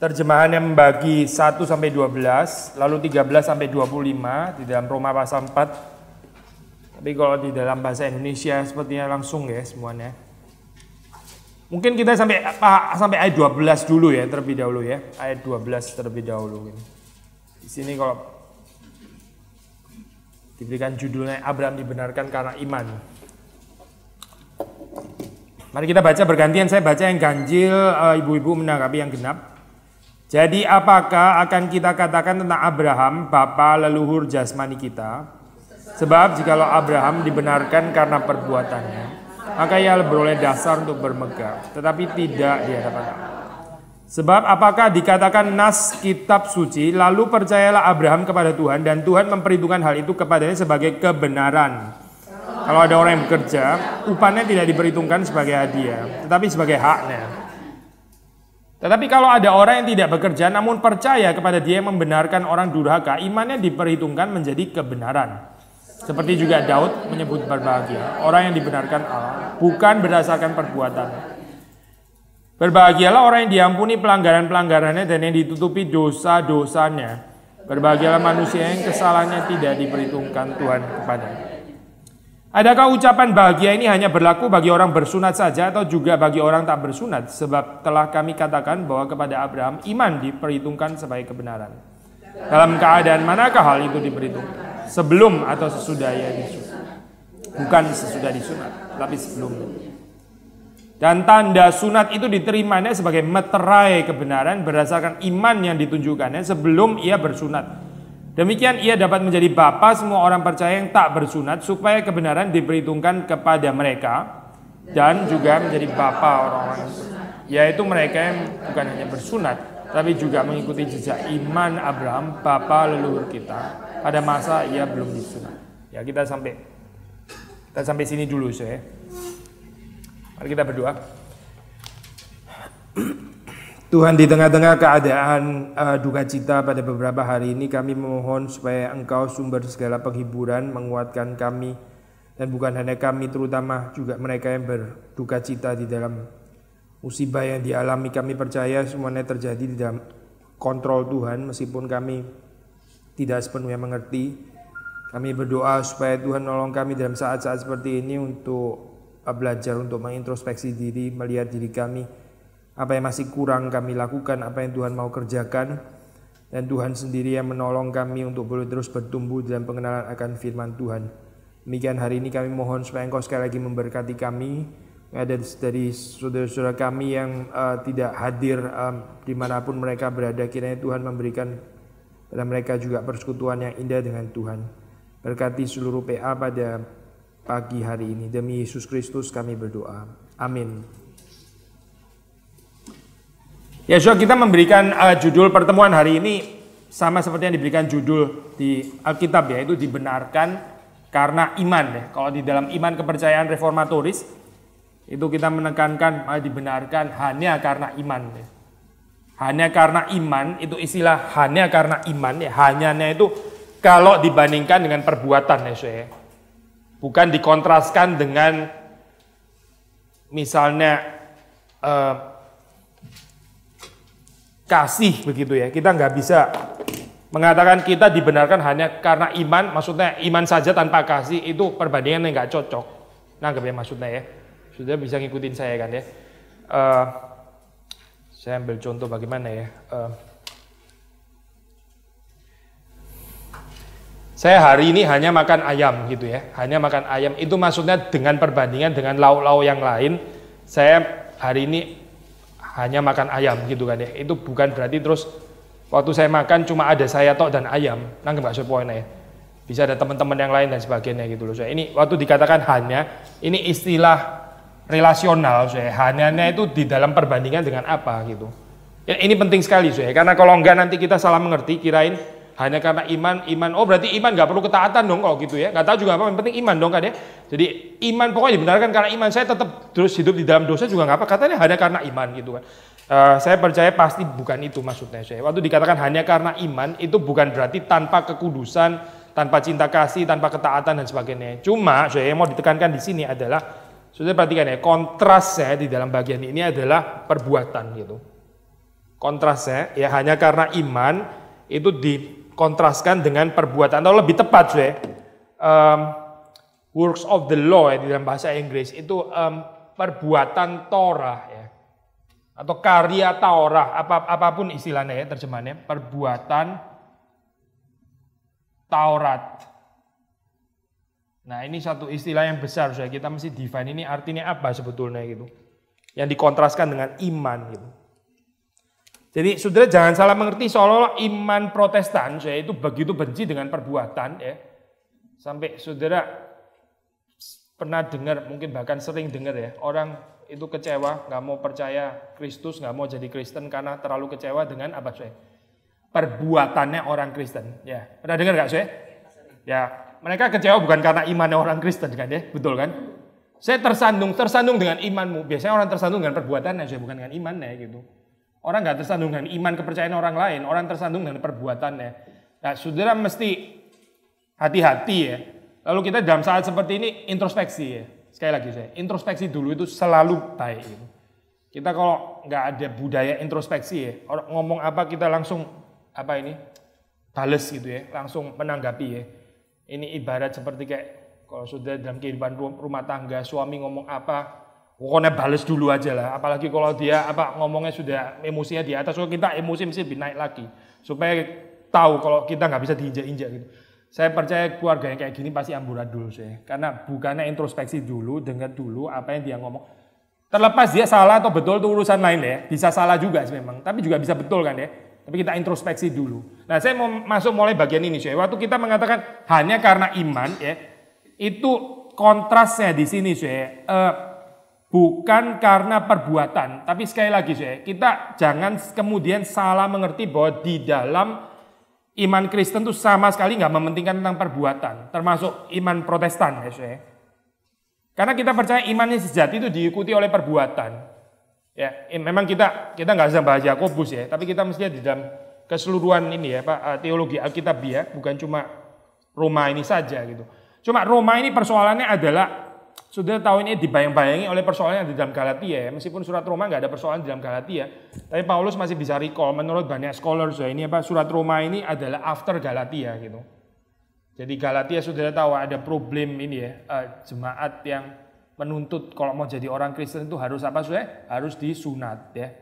terjemahan yang membagi 1 sampai 12, lalu 13 sampai 25 di dalam Roma pasal 4. Tapi kalau di dalam bahasa Indonesia sepertinya langsung ya semuanya. Mungkin kita sampai ayat 12 dulu ya, terlebih dahulu ya. Ayat 12 terlebih dahulu. Di sini kalau diberikan judulnya Abraham dibenarkan karena iman. Mari kita baca bergantian, saya baca yang ganjil, ibu-ibu menanggapi yang genap. Jadi apakah akan kita katakan tentang Abraham, bapa leluhur jasmani kita? Sebab jikalau Abraham dibenarkan karena perbuatannya, maka ia beroleh dasar untuk bermegah, tetapi tidak di hadapan Allah. Sebab apakah dikatakan nas kitab suci, lalu percayalah Abraham kepada Tuhan, dan Tuhan memperhitungkan hal itu kepadanya sebagai kebenaran. Kalau ada orang yang bekerja, upahnya tidak diperhitungkan sebagai hadiah, tetapi sebagai haknya. Tetapi kalau ada orang yang tidak bekerja, namun percaya kepada dia yang membenarkan orang durhaka, imannya diperhitungkan menjadi kebenaran. Seperti juga Daud menyebut berbahagia orang yang dibenarkan Allah, bukan berdasarkan perbuatan. Berbahagialah orang yang diampuni pelanggaran-pelanggarannya dan yang ditutupi dosa-dosanya. Berbahagialah manusia yang kesalahannya tidak diperhitungkan Tuhan kepadanya. Adakah ucapan bahagia ini hanya berlaku bagi orang bersunat saja atau juga bagi orang tak bersunat? Sebab telah kami katakan bahwa kepada Abraham iman diperhitungkan sebagai kebenaran. Dalam keadaan manakah hal itu diperhitungkan? Sebelum atau sesudah ia disunat? Bukan sesudah disunat, tapi sebelumnya. Dan tanda sunat itu diterimanya sebagai meterai kebenaran berdasarkan iman yang ditunjukkannya sebelum ia bersunat. Demikian ia dapat menjadi bapa semua orang percaya yang tak bersunat supaya kebenaran diperhitungkan kepada mereka dan juga menjadi bapa orang-orang yaitu mereka yang bukan hanya bersunat tapi juga mengikuti jejak iman Abraham bapa leluhur kita pada masa ia belum disunat. Ya kita sampai sini dulu saya. Mari kita berdoa. Tuhan, di tengah-tengah keadaan duka cita pada beberapa hari ini, kami memohon supaya Engkau sumber segala penghiburan menguatkan kami, dan bukan hanya kami, terutama juga mereka yang berduka cita di dalam musibah yang dialami. Kami percaya semuanya terjadi di dalam kontrol Tuhan, meskipun kami tidak sepenuhnya mengerti. Kami berdoa supaya Tuhan menolong kami dalam saat-saat seperti ini untuk belajar untuk mengintrospeksi diri, melihat diri kami, apa yang masih kurang kami lakukan, apa yang Tuhan mau kerjakan, dan Tuhan sendiri yang menolong kami untuk boleh terus bertumbuh dalam pengenalan akan firman Tuhan. Demikian hari ini kami mohon supaya Engkau sekali lagi memberkati kami, ada dari saudara-saudara kami yang tidak hadir dimanapun mereka berada, kiranya Tuhan memberikan pada mereka juga persekutuan yang indah dengan Tuhan. Berkati seluruh PA pada pagi hari ini, demi Yesus Kristus kami berdoa, amin. Ya, so kita memberikan judul pertemuan hari ini sama seperti yang diberikan judul di Alkitab, yaitu dibenarkan karena iman. Ya. Kalau di dalam iman kepercayaan reformatoris itu kita menekankan dibenarkan hanya karena iman. Ya. Hanya karena iman, itu istilah hanya karena iman. Ya. Hanyanya itu kalau dibandingkan dengan perbuatan, ya, so, ya. Bukan dikontraskan dengan misalnya kasih begitu ya. Kita nggak bisa mengatakan kita dibenarkan hanya karena iman, maksudnya iman saja tanpa kasih, itu perbandingan yang nggak cocok. Nanggap ya maksudnya ya. Sudah bisa ngikutin saya kan ya. Saya ambil contoh bagaimana ya. Saya hari ini hanya makan ayam gitu ya. Hanya makan ayam, itu maksudnya dengan perbandingan dengan lauk-lauk yang lain, saya hari ini hanya makan ayam gitu kan ya. Itu bukan berarti terus waktu saya makan cuma ada saya tok dan ayam. Nangkep gak poinnya ya? Bisa ada teman-teman yang lain dan sebagainya gitu loh. So, ini waktu dikatakan hanya, ini istilah relasional. So, hanyanya itu di dalam perbandingan dengan apa gitu. Ya, ini penting sekali so, karena kalau enggak nanti kita salah mengerti, kirain hanya karena iman, oh berarti iman gak perlu ketaatan dong kalau gitu ya. Gak tahu juga apa, yang penting iman dong kan ya. Jadi iman pokoknya dibenarkan karena iman, saya tetap terus hidup di dalam dosa juga gak apa, katanya hanya karena iman gitu kan. Saya percaya pasti bukan itu maksudnya saya. Waktu dikatakan hanya karena iman, itu bukan berarti tanpa kekudusan, tanpa cinta kasih, tanpa ketaatan dan sebagainya. Cuma saya mau ditekankan di sini adalah, sudah perhatikan ya, kontras ya di dalam bagian ini adalah perbuatan gitu. kontrasnya ya hanya karena iman itu dikontraskan dengan perbuatan, atau lebih tepat works of the law ya, di dalam bahasa Inggris itu perbuatan Torah ya, atau karya Torah, apapun istilahnya ya, terjemahannya perbuatan Taurat. Nah ini satu istilah yang besar, kita mesti define ini artinya apa sebetulnya gitu, yang dikontraskan dengan iman gitu. Jadi saudara jangan salah mengerti seolah-olah iman Protestan itu begitu benci dengan perbuatan ya. Sampai saudara pernah dengar, mungkin bahkan sering dengar ya, orang itu kecewa, nggak mau percaya Kristus, nggak mau jadi Kristen karena terlalu kecewa dengan apa perbuatannya orang Kristen. Ya, pernah dengar nggak Ya, mereka kecewa bukan karena imannya orang Kristen kan ya, betul kan? Saya tersandung dengan imanmu. Biasanya orang tersandung dengan perbuatannya, bukan dengan imannya gitu. Orang nggak tersandung dengan iman kepercayaan orang lain, orang tersandung dengan perbuatannya. Nah, saudara mesti hati-hati ya. Lalu kita dalam saat seperti ini introspeksi ya. Sekali lagi introspeksi dulu itu selalu baik. Gitu. Kita kalau nggak ada budaya introspeksi ya, orang ngomong apa kita langsung bales gitu ya, langsung menanggapi ya. Ini ibarat seperti kayak kalau sudah dalam kehidupan rumah tangga, suami ngomong apa, pokoknya bales dulu aja lah. Apalagi kalau dia ngomongnya sudah emosinya di atas, so kita emosi mesti lebih naik lagi supaya tahu kalau kita nggak bisa diinjak-injak gitu. Saya percaya keluarga yang kayak gini pasti amburadul karena bukannya introspeksi dulu, dengar dulu apa yang dia ngomong. Terlepas dia salah atau betul itu urusan lain ya, bisa salah juga sih memang, tapi juga bisa betul kan ya. Tapi kita introspeksi dulu. Nah saya mau masuk mulai bagian ini waktu kita mengatakan hanya karena iman ya, itu kontrasnya di sini bukan karena perbuatan, tapi sekali lagi kita jangan kemudian salah mengerti bahwa di dalam iman Kristen itu sama sekali nggak mementingkan tentang perbuatan, termasuk iman Protestan ya. Karena kita percaya imannya sejati itu diikuti oleh perbuatan. Ya, memang kita nggak bisa bahas Yakobus ya, tapi kita mestinya di dalam keseluruhan ini ya Pak, teologi Alkitabiah, bukan cuma Roma ini saja gitu. Cuma Roma ini persoalannya adalah sudah tahu ini dibayang-bayangi oleh persoalan yang di dalam Galatia ya. Meskipun surat Roma nggak ada persoalan di dalam Galatia, tapi Paulus masih bisa recall menurut banyak scholars ini surat Roma ini adalah after Galatia gitu. Jadi Galatia sudah tahu ada problem ini ya, jemaat yang menuntut kalau mau jadi orang Kristen itu harus harus disunat ya.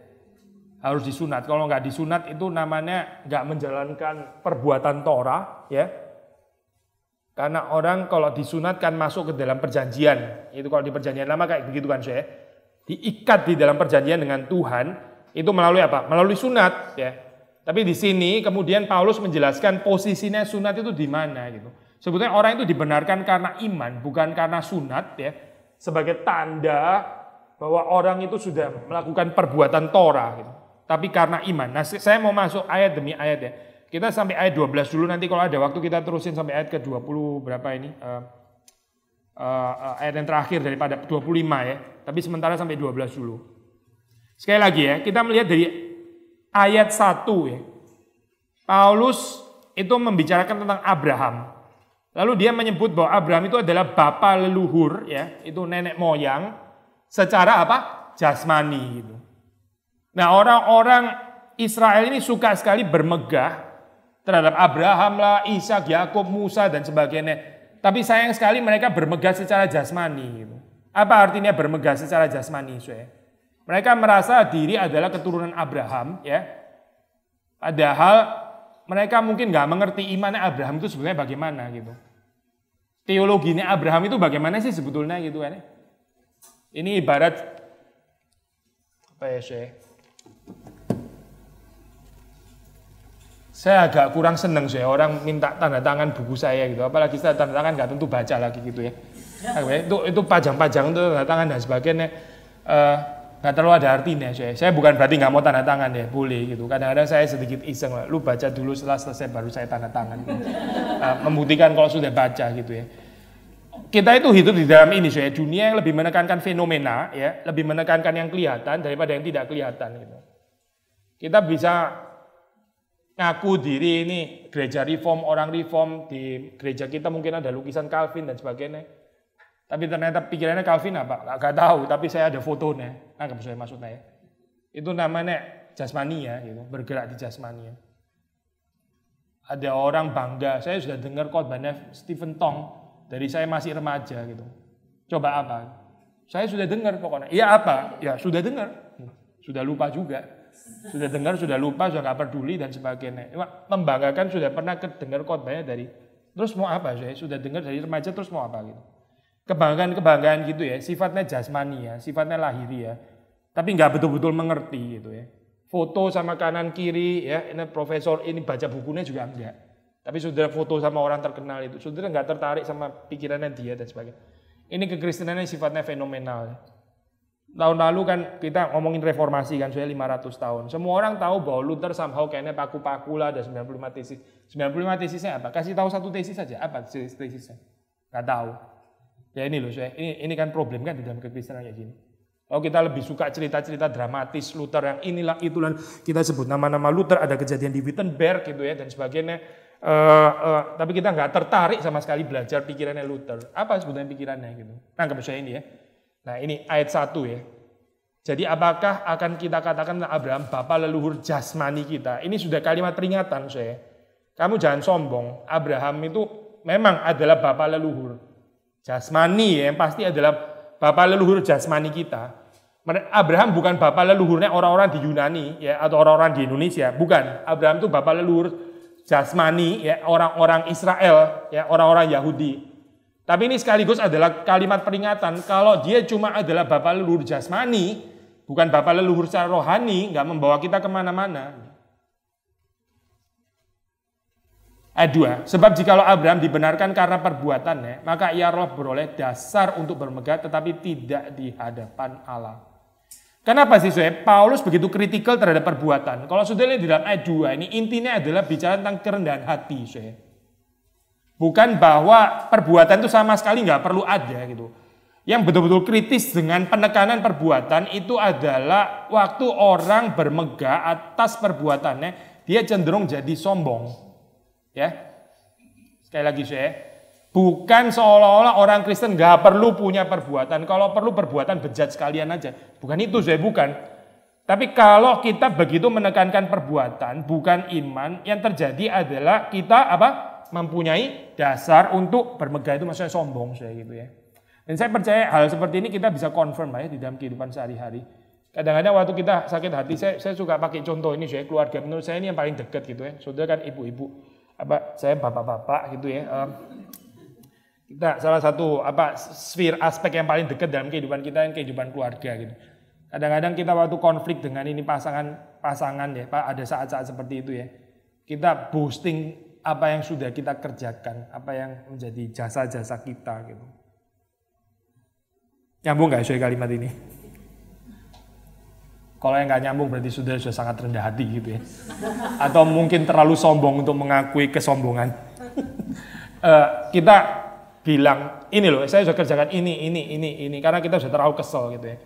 Harus disunat. Kalau nggak disunat itu namanya nggak menjalankan perbuatan Torah ya. Karena orang kalau disunat kan masuk ke dalam perjanjian. Itu kalau di perjanjian lama kayak begitu kan diikat di dalam perjanjian dengan Tuhan itu melalui apa? Melalui sunat ya. Tapi di sini kemudian Paulus menjelaskan posisinya sunat itu di mana gitu. Sebetulnya orang itu dibenarkan karena iman, bukan karena sunat ya. Sebagai tanda bahwa orang itu sudah melakukan perbuatan Torah gitu. Tapi karena iman. Nah, saya mau masuk ayat demi ayat ya. Kita sampai ayat 12 dulu, nanti kalau ada waktu kita terusin sampai ayat ke-20 berapa ini? Ayat yang terakhir daripada 25 ya. Tapi sementara sampai 12 dulu. Sekali lagi ya, kita melihat dari ayat 1 ya. Paulus itu membicarakan tentang Abraham. Lalu dia menyebut bahwa Abraham itu adalah bapa leluhur ya, itu nenek moyang secara jasmani gitu. Nah, orang-orang Israel ini suka sekali bermegah terhadap Abraham lah, Ishak, Yakub, Musa dan sebagainya. Tapi sayang sekali mereka bermegah secara jasmani gitu. Apa artinya bermegah secara jasmani? Mereka merasa diri adalah keturunan Abraham ya. Padahal mereka mungkin nggak mengerti imannya Abraham itu sebenarnya bagaimana gitu. Teologinya Abraham itu bagaimana sih sebetulnya gitu kan. Ini ibarat apa ya saya agak kurang seneng orang minta tanda tangan buku saya gitu. Apalagi saya tanda tangan nggak tentu baca lagi gitu ya. Itu pajang-pajang itu tanda tangan dan sebagainya. Nggak terlalu ada artinya saya bukan berarti nggak mau tanda tangan ya, boleh gitu. Kadang-kadang saya sedikit iseng lah, lu baca dulu setelah selesai baru saya tanda tangan gitu. Membuktikan kalau sudah baca gitu ya. Kita itu hidup di dalam ini dunia yang lebih menekankan fenomena ya, lebih menekankan yang kelihatan daripada yang tidak kelihatan gitu. Kita bisa ngaku diri ini gereja reform, orang reform, di gereja kita mungkin ada lukisan Calvin dan sebagainya. Tapi ternyata pikirannya Calvin apa? Gak tahu, tapi saya ada fotonya. Nggak saya maksudnya ya. Itu namanya jasmania gitu, bergerak di jasmania. Ada orang bangga, saya sudah dengar khotbahnya Stephen Tong dari saya masih remaja gitu. Coba apa? Saya sudah dengar pokoknya. Iya apa? Ya sudah dengar. Sudah lupa juga. Sudah dengar, sudah lupa, sudah gak peduli dan sebagainya. Membanggakan sudah pernah dengar khotbahnya dari, terus mau apa? Saya sudah dengar dari remaja terus mau apa gitu. Kebanggaan gitu ya, sifatnya jasmani ya, sifatnya lahiri ya. Tapi gak betul-betul mengerti gitu ya. Foto sama kanan kiri ya, ini profesor ini baca bukunya juga enggak. Tapi saudara foto sama orang terkenal itu, saudara enggak tertarik sama pikirannya dia dan sebagainya. Ini kekristenannya sifatnya fenomenal. Tahun lalu kan kita ngomongin reformasi kan, saya 500 tahun. Semua orang tahu bahwa Luther somehow kayaknya paku-paku lah, ada 95 tesis. 95 tesisnya apa? Kasih tahu satu tesis saja, apa tesisnya? Enggak tahu. Ya ini loh, saya ini kan problem kan di dalam kekristenan kayak gini. Kalau kita lebih suka cerita-cerita dramatis Luther yang inilah itulah, kita sebut nama-nama Luther, ada kejadian di Wittenberg gitu ya dan sebagainya. Tapi kita nggak tertarik sama sekali belajar pikirannya Luther. Apa sebetulnya pikirannya gitu? Nangkep saya ini ya. Nah ini ayat 1 ya. Jadi apakah akan kita katakan Abraham bapa leluhur jasmani kita? Ini sudah kalimat peringatan saya. Kamu jangan sombong. Abraham itu memang adalah bapa leluhur jasmani ya, yang pasti adalah bapa leluhur jasmani kita. Abraham bukan bapa leluhurnya orang-orang di Yunani ya atau orang-orang di Indonesia, bukan. Abraham itu bapa leluhur jasmani ya orang-orang Israel ya, orang-orang Yahudi. Tapi ini sekaligus adalah kalimat peringatan kalau dia cuma adalah bapa leluhur jasmani, bukan bapa leluhur secara rohani, nggak membawa kita kemana-mana. Ayat 2, sebab jikalau Abraham dibenarkan karena perbuatannya, maka ia beroleh dasar untuk bermegah tetapi tidak di hadapan Allah. Kenapa sih saudara? Paulus begitu kritikal terhadap perbuatan. Kalau saudara lihat di dalam ayat 2 ini intinya adalah bicara tentang kerendahan hati saudara. Bukan bahwa perbuatan itu sama sekali nggak perlu ada gitu. Yang betul-betul kritis dengan penekanan perbuatan itu adalah waktu orang bermegah atas perbuatannya, dia cenderung jadi sombong. Ya, sekali lagi saya, bukan seolah-olah orang Kristen nggak perlu punya perbuatan. Kalau perlu perbuatan bejat sekalian aja. Bukan itu saya, bukan. Tapi kalau kita begitu menekankan perbuatan, bukan iman, yang terjadi adalah kita mempunyai dasar untuk bermegah, itu maksudnya sombong saya gitu ya. Dan saya percaya hal seperti ini kita bisa confirm ya di dalam kehidupan sehari-hari. Kadang-kadang waktu kita sakit hati, saya suka pakai contoh ini saya, keluarga menurut saya ini yang paling dekat gitu ya. Saudara kan ibu-ibu, saya bapak-bapak gitu ya. Kita salah satu sphere aspek yang paling dekat dalam kehidupan kita yang kehidupan keluarga gitu. Kadang-kadang kita waktu konflik dengan ini pasangan ya, Pak, ada saat-saat seperti itu ya. Kita boasting apa yang sudah kita kerjakan, apa yang menjadi jasa-jasa kita gitu. Nyambung nggak saya kalimat ini? Kalau yang nggak nyambung berarti sudah sangat rendah hati gitu ya. Atau mungkin terlalu sombong untuk mengakui kesombongan. Kita bilang, ini loh saya sudah kerjakan ini. Karena kita sudah terlalu kesel gitu ya.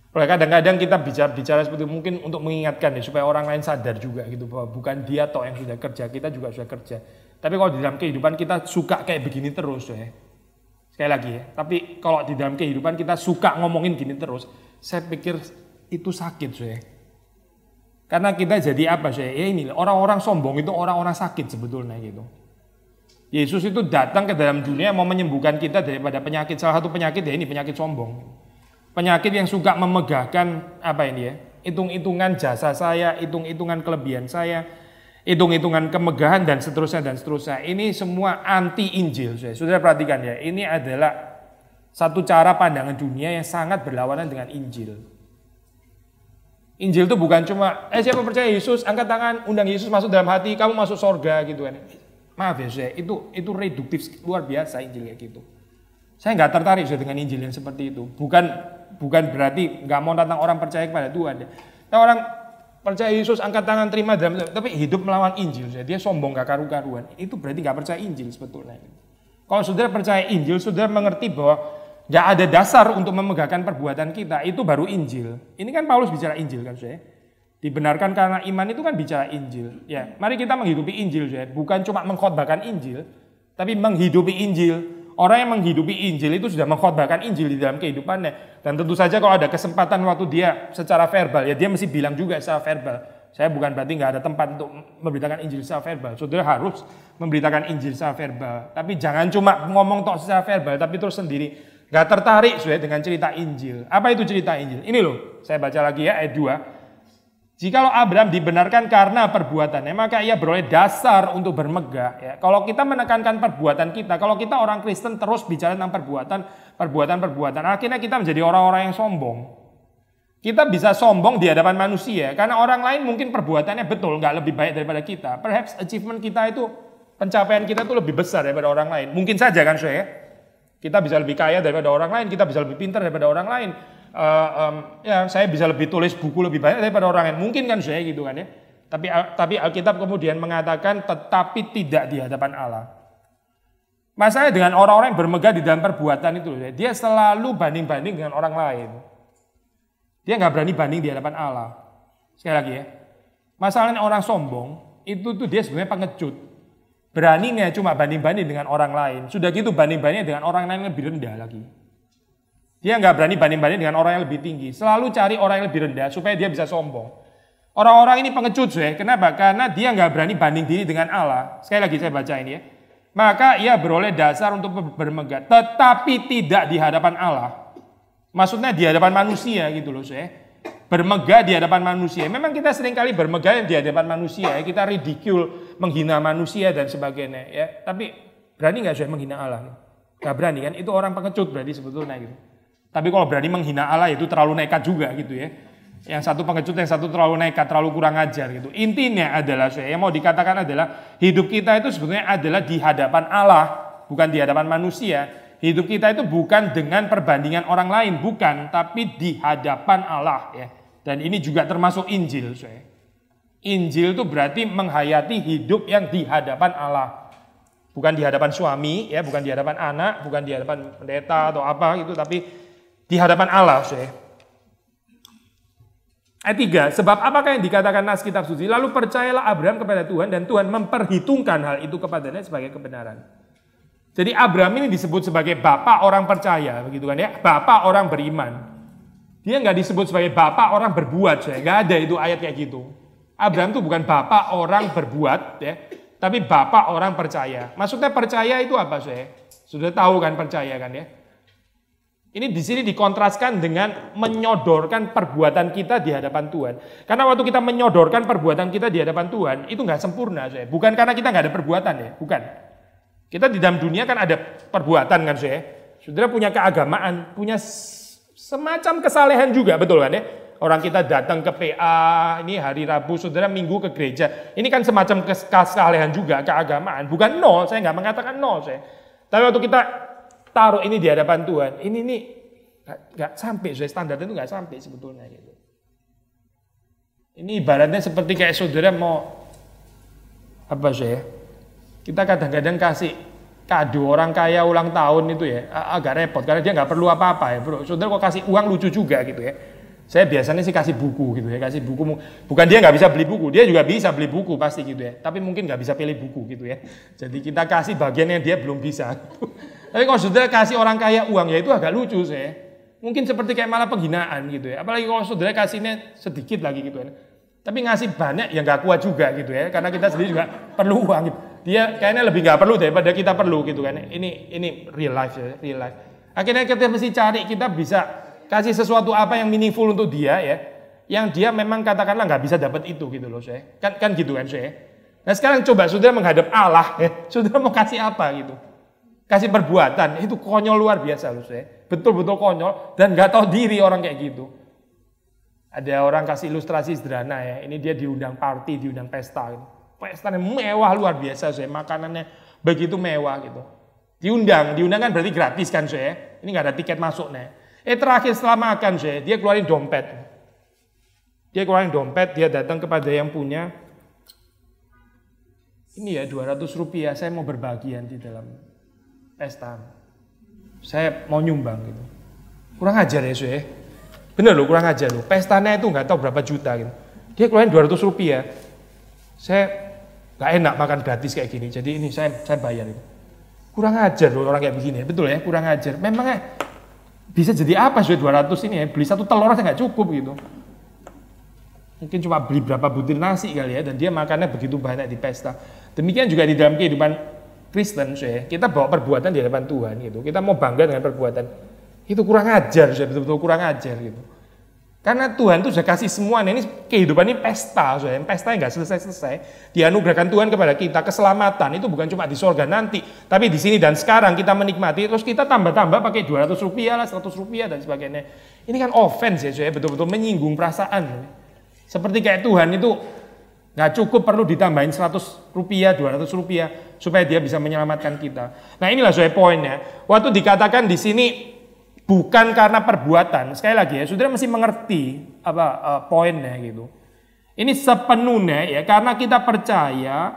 Kadang-kadang kita bicara seperti itu mungkin untuk mengingatkan ya, supaya orang lain sadar juga gitu bahwa bukan dia toh yang sudah kerja, kita juga sudah kerja. Tapi kalau di dalam kehidupan kita suka kayak begini terus ya. Sekali lagi ya, tapi kalau di dalam kehidupan kita suka ngomongin gini terus, saya pikir itu sakit ya. Karena kita jadi apa ya? Ya ini orang-orang sombong itu orang-orang sakit sebetulnya gitu. Yesus itu datang ke dalam dunia mau menyembuhkan kita daripada penyakit. Salah satu penyakit ya ini penyakit sombong. Penyakit yang suka memegahkan hitung-hitungan jasa saya, hitung-hitungan kelebihan saya, hitung-hitungan kemegahan dan seterusnya. Ini semua anti Injil. Saudara perhatikan ya, ini adalah satu cara pandangan dunia yang sangat berlawanan dengan Injil. Injil itu bukan cuma siapa percaya Yesus, angkat tangan, undang Yesus masuk dalam hati, kamu masuk surga gitu kan. Maaf ya saya, itu reduktif luar biasa Injil kayak gitu. Saya nggak tertarik dengan Injil yang seperti itu. Bukan berarti nggak mau tentang orang percaya kepada Tuhan. Nah, orang percaya Yesus angkat tangan terima dalam, tapi hidup melawan Injil. Dia sombong gak karu-karuan. Itu berarti nggak percaya Injil sebetulnya. Kalau saudara percaya Injil, saudara mengerti bahwa nggak ada dasar untuk memegahkan perbuatan kita. Itu baru Injil. Ini kan Paulus bicara Injil kan saya. Dibenarkan karena iman itu kan bicara Injil. Ya, mari kita menghidupi Injil saya. Bukan cuma mengkhotbahkan Injil, tapi menghidupi Injil. Orang yang menghidupi Injil itu sudah mengkhotbahkan Injil di dalam kehidupannya. Dan tentu saja kalau ada kesempatan waktu dia secara verbal, ya dia mesti bilang juga secara verbal. Saya bukan berarti nggak ada tempat untuk memberitakan Injil secara verbal. Saudara harus memberitakan Injil secara verbal. Tapi jangan cuma ngomong tok secara verbal, tapi terus sendiri nggak tertarik sudah dengan cerita Injil. Apa itu cerita Injil? Ini loh, saya baca lagi ya ayat 2. Jikalau Abraham dibenarkan karena perbuatannya, maka ia beroleh dasar untuk bermegah. Ya. Kalau kita menekankan perbuatan kita, kalau kita orang Kristen terus bicara tentang perbuatan, akhirnya kita menjadi orang-orang yang sombong. Kita bisa sombong di hadapan manusia, karena orang lain mungkin perbuatannya betul, nggak lebih baik daripada kita. Perhaps achievement kita itu, pencapaian kita itu lebih besar daripada orang lain. Mungkin saja kan saya, kita bisa lebih kaya daripada orang lain, kita bisa lebih pintar daripada orang lain. Ya saya bisa lebih tulis buku lebih banyak daripada orang lain, mungkin kan saya gitu kan ya. Tapi Alkitab kemudian mengatakan tetapi tidak di hadapan Allah. Masalahnya dengan orang-orang yang bermegah di dalam perbuatan itu, dia selalu banding-banding dengan orang lain. Dia nggak berani banding di hadapan Allah. Sekali lagi ya, masalahnya orang sombong itu tuh dia sebenarnya pengecut. Beraninya cuma banding-banding dengan orang lain. Sudah gitu banding-banding dengan orang lain yang lebih rendah lagi. Dia nggak berani banding-banding dengan orang yang lebih tinggi. Selalu cari orang yang lebih rendah supaya dia bisa sombong. Orang-orang ini pengecut, kenapa? Karena dia nggak berani banding diri dengan Allah. Sekali lagi saya baca ini ya. Maka ia beroleh dasar untuk bermegah, tetapi tidak di hadapan Allah. Maksudnya di hadapan manusia gitu loh, bermegah di hadapan manusia. Memang kita seringkali bermegah di hadapan manusia, ya. Kita ridicule, menghina manusia dan sebagainya, ya. Tapi berani nggak menghina Allah? Nggak berani kan? Itu orang pengecut berarti sebetulnya gitu. Tapi kalau berani menghina Allah itu terlalu nekat juga gitu ya. Yang satu pengecut, yang satu terlalu nekat, terlalu kurang ajar gitu. Intinya adalah yang mau dikatakan adalah hidup kita itu sebetulnya adalah di hadapan Allah, bukan di hadapan manusia. Hidup kita itu bukan dengan perbandingan orang lain, bukan, tapi di hadapan Allah ya. Dan ini juga termasuk Injil, Injil itu berarti menghayati hidup yang di hadapan Allah. Bukan di hadapan suami, ya, bukan di hadapan anak, bukan di hadapan pendeta atau apa gitu, tapi di hadapan Allah, Ayat 3, sebab apakah yang dikatakan nas kitab suci? Lalu percayalah Abraham kepada Tuhan dan Tuhan memperhitungkan hal itu kepadanya sebagai kebenaran. Jadi Abraham ini disebut sebagai bapak orang percaya, begitu kan ya? Bapak orang beriman. Dia nggak disebut sebagai bapak orang berbuat, nggak ada itu ayat kayak gitu. Abraham itu bukan bapak orang berbuat, ya, tapi bapak orang percaya. Maksudnya percaya itu apa, Sudah tahu kan percaya kan ya? Ini di sini dikontraskan dengan menyodorkan perbuatan kita di hadapan Tuhan. Karena waktu kita menyodorkan perbuatan kita di hadapan Tuhan, itu nggak sempurna, bukan karena kita nggak ada perbuatan ya, bukan. Kita di dalam dunia kan ada perbuatan kan, Saudara punya keagamaan, punya semacam kesalehan juga, betul kan ya? Orang kita datang ke PA, ini hari Rabu, saudara minggu ke gereja. Ini kan semacam kesalehan juga, keagamaan. Bukan nol, saya nggak mengatakan nol, Tapi waktu kita taruh ini di hadapan Tuhan, ini nggak sampai, standarnya itu nggak sampai sebetulnya gitu. Ini ibaratnya seperti kayak saudara mau apa kita kadang-kadang kasih kado orang kaya ulang tahun itu ya agak repot karena dia nggak perlu apa-apa ya bro. Saudara kok kasih uang lucu juga gitu ya. Saya biasanya sih kasih buku gitu ya, kasih buku. Bukan dia nggak bisa beli buku, dia juga bisa beli buku pasti gitu ya. Tapi mungkin nggak bisa pilih buku gitu ya. Jadi kita kasih bagian yang dia belum bisa. Tapi kalau saudara kasih orang kaya uang, ya itu agak lucu Mungkin seperti kayak malah penghinaan gitu ya. Apalagi kalau saudara kasihnya sedikit lagi gitu ya. Tapi ngasih banyak ya nggak kuat juga gitu ya. Karena kita sendiri juga perlu uang gitu. Dia kayaknya lebih nggak perlu daripada kita perlu gitu kan. Ini real life real life. Akhirnya kita mesti cari, kita bisa kasih sesuatu apa yang meaningful untuk dia ya. Yang dia memang katakanlah nggak bisa dapat itu gitu loh Kan gitu kan Nah sekarang coba saudara menghadap Allah ya. Saudara mau kasih apa gitu. Kasih perbuatan, itu konyol luar biasa loh Betul-betul konyol dan nggak tahu diri orang kayak gitu. Ada orang kasih ilustrasi sederhana ya. Ini dia diundang party, diundang pesta. Pestanya mewah luar biasa makanannya begitu mewah gitu. Diundang kan berarti gratis kan Ini nggak ada tiket masuk terakhir setelah makan dia keluarin dompet. Dia datang kepada yang punya. Ini ya 200 rupiah, saya mau berbagi di dalam pesta. Saya mau nyumbang gitu. Kurang ajar ya Bener loh, kurang ajar loh. Pestanya itu nggak tahu berapa juta gitu. Dia keluarin 200 rupiah. Saya nggak enak makan gratis kayak gini. Jadi ini saya bayar itu. Kurang ajar loh orang kayak begini, betul ya, kurang ajar. Memangnya bisa jadi apa sih 200 ini ya, beli satu telur aja nggak cukup gitu. Mungkin cuma beli berapa butir nasi kali ya, dan dia makannya begitu banyak di pesta. Demikian juga di dalam kehidupan Kristen, kita bawa perbuatan di hadapan Tuhan gitu. Kita mau bangga dengan perbuatan. Itu kurang ajar, betul-betul kurang ajar gitu. Karena Tuhan tuh sudah kasih semuanya, ini kehidupan ini pesta, pesta yang nggak selesai-selesai. Dianugerahkan Tuhan kepada kita keselamatan, itu bukan cuma di surga nanti, tapi di sini dan sekarang kita menikmati, terus kita tambah-tambah pakai 200 rupiah lah, 100 rupiah dan sebagainya. Ini kan offense ya, betul-betul menyinggung perasaan. Seperti kayak Tuhan itu nggak cukup perlu ditambahin 100 rupiah, 200 rupiah, supaya dia bisa menyelamatkan kita. Nah inilah poinnya, waktu dikatakan di sini, bukan karena perbuatan, sekali lagi ya, saudara mesti mengerti poinnya gitu. Ini sepenuhnya ya, karena kita percaya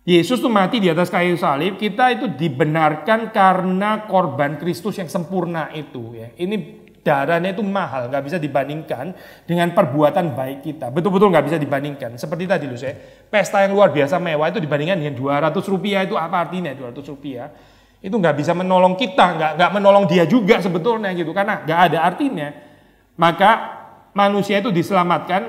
Yesus tuh mati di atas kayu salib, kita itu dibenarkan karena korban Kristus yang sempurna itu ya. Ini darahnya itu mahal, nggak bisa dibandingkan dengan perbuatan baik kita. Betul-betul nggak bisa dibandingkan. Seperti tadi loh pesta yang luar biasa mewah itu dibandingkan dengan 200 rupiah itu apa artinya 200 rupiah? Itu nggak bisa menolong kita, nggak menolong dia juga sebetulnya gitu, karena nggak ada artinya. Maka manusia itu diselamatkan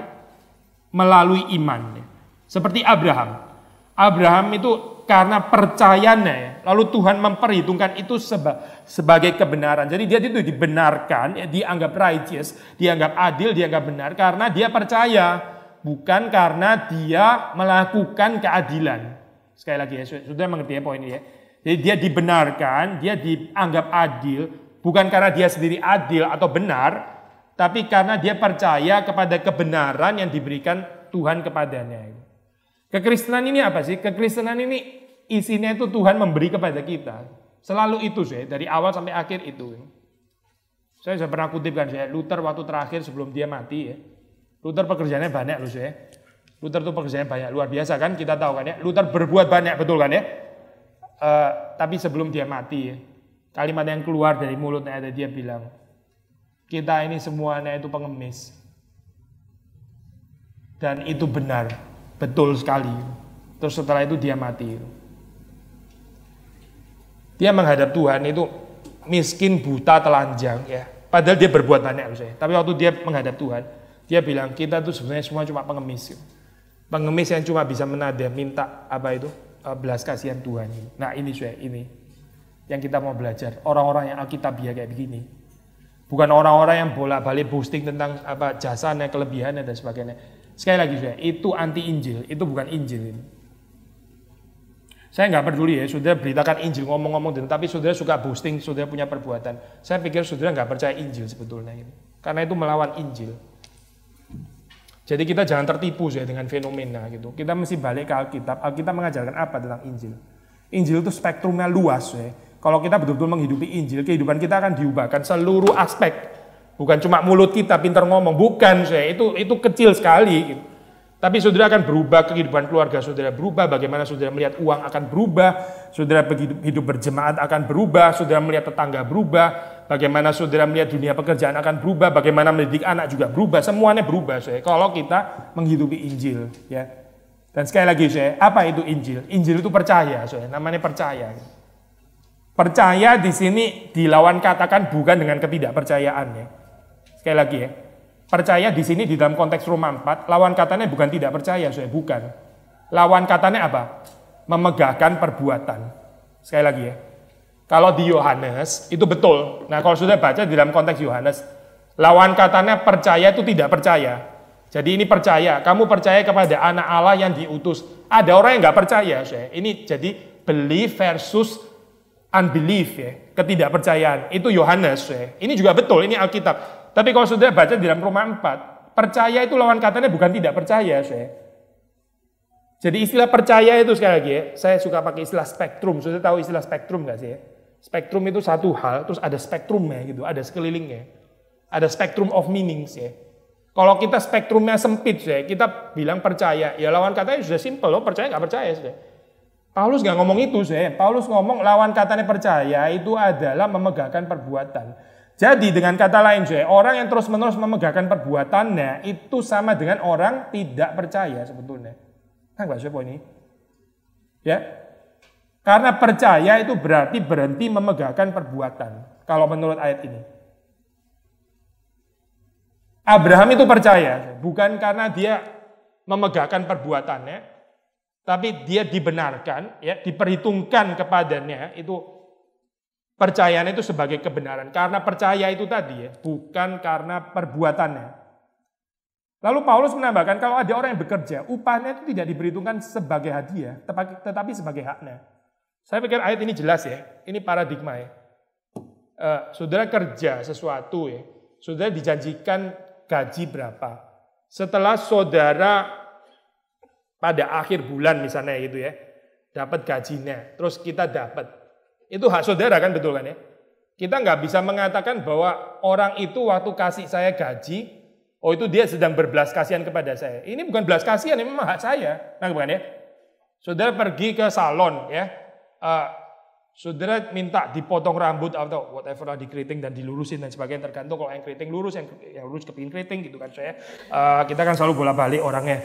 melalui iman. Seperti Abraham. Abraham itu karena percayanya ya, lalu Tuhan memperhitungkan itu sebagai kebenaran. Jadi dia itu dibenarkan, ya, dianggap righteous, dianggap adil, dianggap benar karena dia percaya, bukan karena dia melakukan keadilan. Sekali lagi ya, sudah mengerti ya poin ini ya. Jadi dia dibenarkan, dia dianggap adil, bukan karena dia sendiri adil atau benar, tapi karena dia percaya kepada kebenaran yang diberikan Tuhan kepadanya. Kekristenan ini apa sih? Kekristenan ini isinya itu Tuhan memberi kepada kita. Selalu itu dari awal sampai akhir itu. Saya sudah pernah kutipkan Luther waktu terakhir sebelum dia mati ya. Luther pekerjaannya banyak loh Luther tuh pekerjaannya banyak, luar biasa kan, kita tahu kan ya. Luther berbuat banyak, betul kan ya. Tapi sebelum dia mati, kalimat yang keluar dari mulutnya ada, dia bilang, kita ini semuanya itu pengemis. Dan itu benar, betul sekali. Terus setelah itu dia mati. Dia menghadap Tuhan itu miskin, buta, telanjang ya. Padahal dia berbuat banyak Tapi waktu dia menghadap Tuhan, dia bilang, kita tuh sebenarnya semua cuma pengemis. Pengemis yang cuma bisa menada, minta belas kasihan Tuhan. Nah ini ini yang kita mau belajar. Orang-orang yang alkitabiah kayak begini. Bukan orang-orang yang bolak-balik boasting tentang jasanya, kelebihannya dan sebagainya. Sekali lagi itu anti Injil, itu bukan Injil ini. Saya nggak peduli ya, saudara beritakan Injil, ngomong-ngomong, tapi saudara suka boasting, saudara punya perbuatan. Saya pikir saudara nggak percaya Injil sebetulnya ini. Karena itu melawan Injil. Jadi kita jangan tertipu dengan fenomena gitu. Kita mesti balik ke Alkitab. Alkitab mengajarkan apa tentang Injil? Injil itu spektrumnya luas Kalau kita betul-betul menghidupi Injil, kehidupan kita akan diubahkan seluruh aspek. Bukan cuma mulut kita pintar ngomong, bukan itu kecil sekali gitu. Tapi saudara akan berubah, kehidupan keluarga saudara berubah, bagaimana saudara melihat uang akan berubah, saudara hidup berjemaat akan berubah, saudara melihat tetangga berubah, bagaimana saudara melihat dunia pekerjaan akan berubah, bagaimana mendidik anak juga berubah, semuanya berubah kalau kita menghidupi Injil ya. Dan sekali lagi apa itu Injil? Injil itu percaya namanya percaya. Percaya di sini dilawan katakan bukan dengan ketidakpercayaan ya. Sekali lagi ya. Percaya di sini di dalam konteks Roma 4, lawan katanya bukan tidak percaya, bukan. Lawan katanya apa? Memegahkan perbuatan. Sekali lagi ya. Kalau di Yohanes itu betul. Nah, kalau sudah baca di dalam konteks Yohanes, lawan katanya percaya itu tidak percaya. Jadi ini percaya, kamu percaya kepada anak Allah yang diutus. Ada orang yang nggak percaya, Ini jadi belief versus unbelief ya, ketidakpercayaan. Itu Yohanes, Ini juga betul, ini Alkitab. Tapi kalau sudah baca di dalam Roma 4, percaya itu lawan katanya bukan tidak percaya, Jadi istilah percaya itu sekali lagi saya suka pakai istilah spektrum. Sudah tahu istilah spektrum nggak sih? Spektrum itu satu hal, terus ada spektrumnya gitu, ada sekelilingnya. Ada spectrum of meanings Kalau kita spektrumnya sempit kita bilang percaya, ya lawan katanya sudah simple loh, percaya nggak percaya Paulus nggak ngomong itu Paulus ngomong lawan katanya percaya itu adalah memegahkan perbuatan. Jadi dengan kata lain orang yang terus-menerus memegahkan perbuatannya itu sama dengan orang tidak percaya sebetulnya. Nggak poin ini? Ya. Karena percaya itu berarti berhenti memegahkan perbuatan. Kalau menurut ayat ini. Abraham itu percaya, bukan karena dia memegahkan perbuatannya, tapi dia dibenarkan, ya, diperhitungkan kepadanya, itu percayaan itu sebagai kebenaran. Karena percaya itu tadi, ya, bukan karena perbuatannya. Lalu Paulus menambahkan, kalau ada orang yang bekerja, upahnya itu tidak diperhitungkan sebagai hadiah, tetapi sebagai haknya. Saya pikir ayat ini jelas ya, ini paradigma ya. Saudara kerja sesuatu ya, saudara dijanjikan gaji berapa. Setelah saudara pada akhir bulan misalnya gitu ya, dapat gajinya, terus kita dapat. Itu hak saudara kan, betul kan ya? Kita nggak bisa mengatakan bahwa orang itu waktu kasih saya gaji, oh itu dia sedang berbelas kasihan kepada saya. Ini bukan belas kasihan, ini memang hak saya. Nah, bukan ya? Saudara pergi ke salon ya, saudara minta dipotong rambut atau whatever lah, dikeriting dan dilurusin dan sebagainya, tergantung. Kalau yang keriting lurus, yang lurus kepingin keriting gitu kan saya. Kita kan selalu bolak-balik orangnya.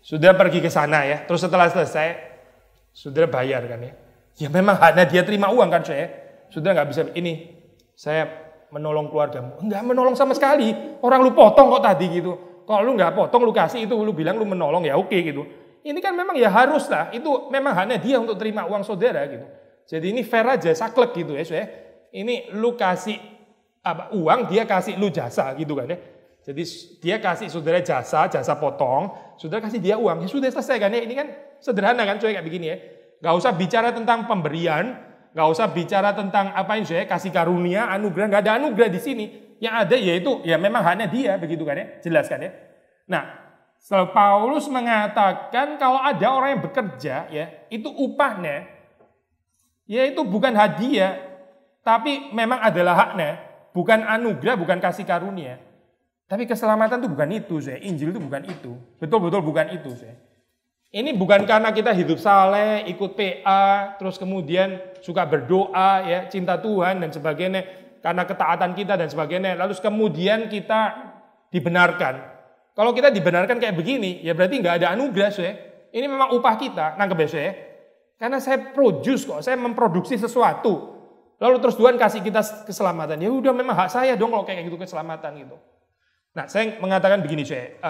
Saudara pergi ke sana ya, terus setelah selesai saudara bayar kan ya. Ya memang hanya dia terima uang kan saya. Saudara nggak bisa ini saya menolong keluargamu. Enggak menolong sama sekali. Orang lu potong kok tadi gitu. Kalau lu nggak potong, lu kasih itu, lu bilang lu menolong, ya oke gitu. Ini kan memang ya harus lah, itu memang hanya dia untuk terima uang saudara gitu. Jadi ini fair aja, saklek gitu ya. Ini lu kasih uang, dia kasih lu jasa gitu kan ya. Jadi dia kasih saudara jasa potong, saudara kasih dia uang, ya sudah selesai kan ya. Ini kan sederhana kan kayak begini ya. Gak usah bicara tentang pemberian, gak usah bicara tentang apa yang saya kasih karunia, anugerah, gak ada anugerah di sini. Yang ada yaitu ya memang hanya dia begitu kan ya, jelas kan ya. Nah, Paulus mengatakan kalau ada orang yang bekerja ya, itu upahnya ya itu bukan hadiah, tapi memang adalah haknya, bukan anugerah, bukan kasih karunia. Tapi keselamatan itu bukan itu, saya. Injil itu bukan itu. Betul-betul bukan itu, saya. Ini bukan karena kita hidup saleh, ikut PA, terus kemudian suka berdoa ya, cinta Tuhan dan sebagainya, karena ketaatan kita dan sebagainya, lalu kemudian kita dibenarkan. Kalau kita dibenarkan kayak begini, ya berarti nggak ada anugerah, saya. Ini memang upah kita, nangkep ya, saya. Karena saya produce kok, saya memproduksi sesuatu. Lalu terus Tuhan kasih kita keselamatan. Ya udah memang hak saya dong kalau kayak gitu keselamatan gitu. Nah, saya mengatakan begini, saya.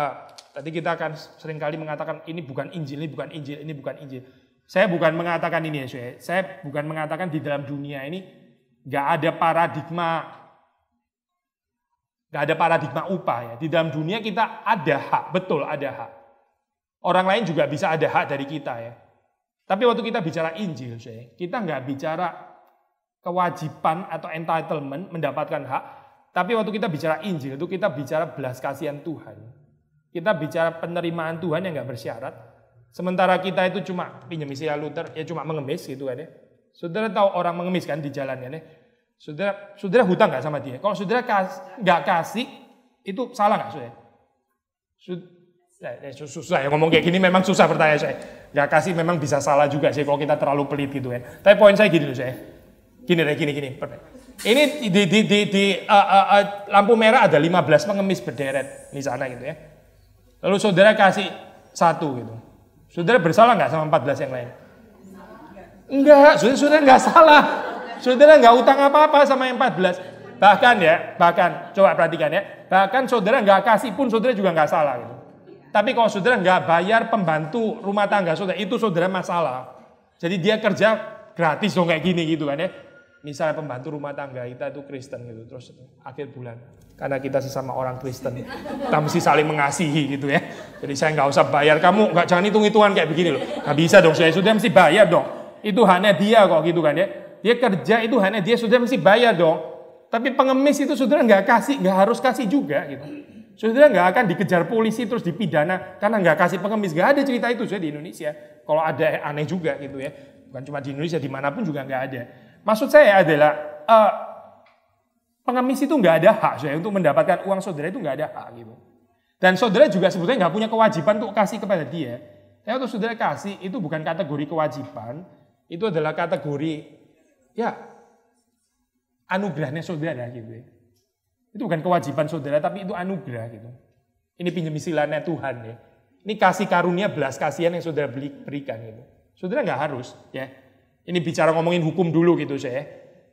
Tadi kita akan seringkali mengatakan ini bukan Injil, ini bukan Injil, ini bukan Injil. Saya bukan mengatakan ini ya, saya. Saya bukan mengatakan di dalam dunia ini nggak ada paradigma upah ya. Di dalam dunia kita ada hak, betul ada hak. Orang lain juga bisa ada hak dari kita ya. Tapi waktu kita bicara Injil, kita nggak bicara kewajiban atau entitlement mendapatkan hak. Tapi waktu kita bicara Injil itu kita bicara belas kasihan Tuhan. Kita bicara penerimaan Tuhan yang nggak bersyarat. Sementara kita itu cuma pinjam istilah Luther, ya cuma mengemis gitu kan ya. Saudara tahu orang mengemis kan di jalan kan ya. Saudara hutang nggak sama dia? Kalau saudara nggak kasih, itu salah nggak saudara? Susah ya ngomong kayak gini, memang susah pertanyaan saya. Nggak kasih memang bisa salah juga sih kalau kita terlalu pelit gitu kan. Tapi poin saya gini loh saya. Gini. Ini di lampu merah ada 15 pengemis berderet di sana gitu ya. Lalu saudara kasih 1 gitu. Saudara bersalah nggak sama 14 yang lain? Enggak, saudara nggak salah. Saudara nggak utang apa-apa sama yang 14. Bahkan coba perhatikan ya. Bahkan saudara nggak kasih pun saudara juga nggak salah gitu. Tapi kalau saudara nggak bayar pembantu rumah tangga saudara, itu saudara masalah. Jadi dia kerja gratis dong kayak gini gitu kan ya. Misalnya pembantu rumah tangga kita itu Kristen gitu, terus akhir bulan karena kita sesama orang Kristen, kita mesti saling mengasihi gitu ya. Jadi saya nggak usah bayar, kamu nggak, jangan hitung-hitungan kayak begini loh. Nggak bisa dong, saya sudah mesti bayar dong. Itu hanya dia kok gitu kan ya. Dia kerja itu hanya dia, sudah mesti bayar dong. Tapi pengemis itu saudara nggak kasih, nggak harus kasih juga gitu. Saudara nggak akan dikejar polisi terus dipidana karena nggak kasih pengemis. Nggak ada cerita itu saya di Indonesia. Kalau ada aneh juga gitu ya. Bukan cuma di Indonesia, dimanapun juga nggak ada. Maksud saya adalah pengemis itu nggak ada hak saya untuk mendapatkan uang saudara, itu nggak ada hak gitu. Dan saudara juga sebetulnya nggak punya kewajiban untuk kasih kepada dia. Tapi untuk saudara kasih itu bukan kategori kewajiban, itu adalah kategori ya anugerahnya saudara gitu. Itu bukan kewajiban saudara, tapi itu anugerah gitu. Ini pinjam istilahnya Tuhan ya. Ini kasih karunia belas kasihan yang saudara berikan gitu. Saudara nggak harus, ya. Ini bicara ngomongin hukum dulu gitu saya.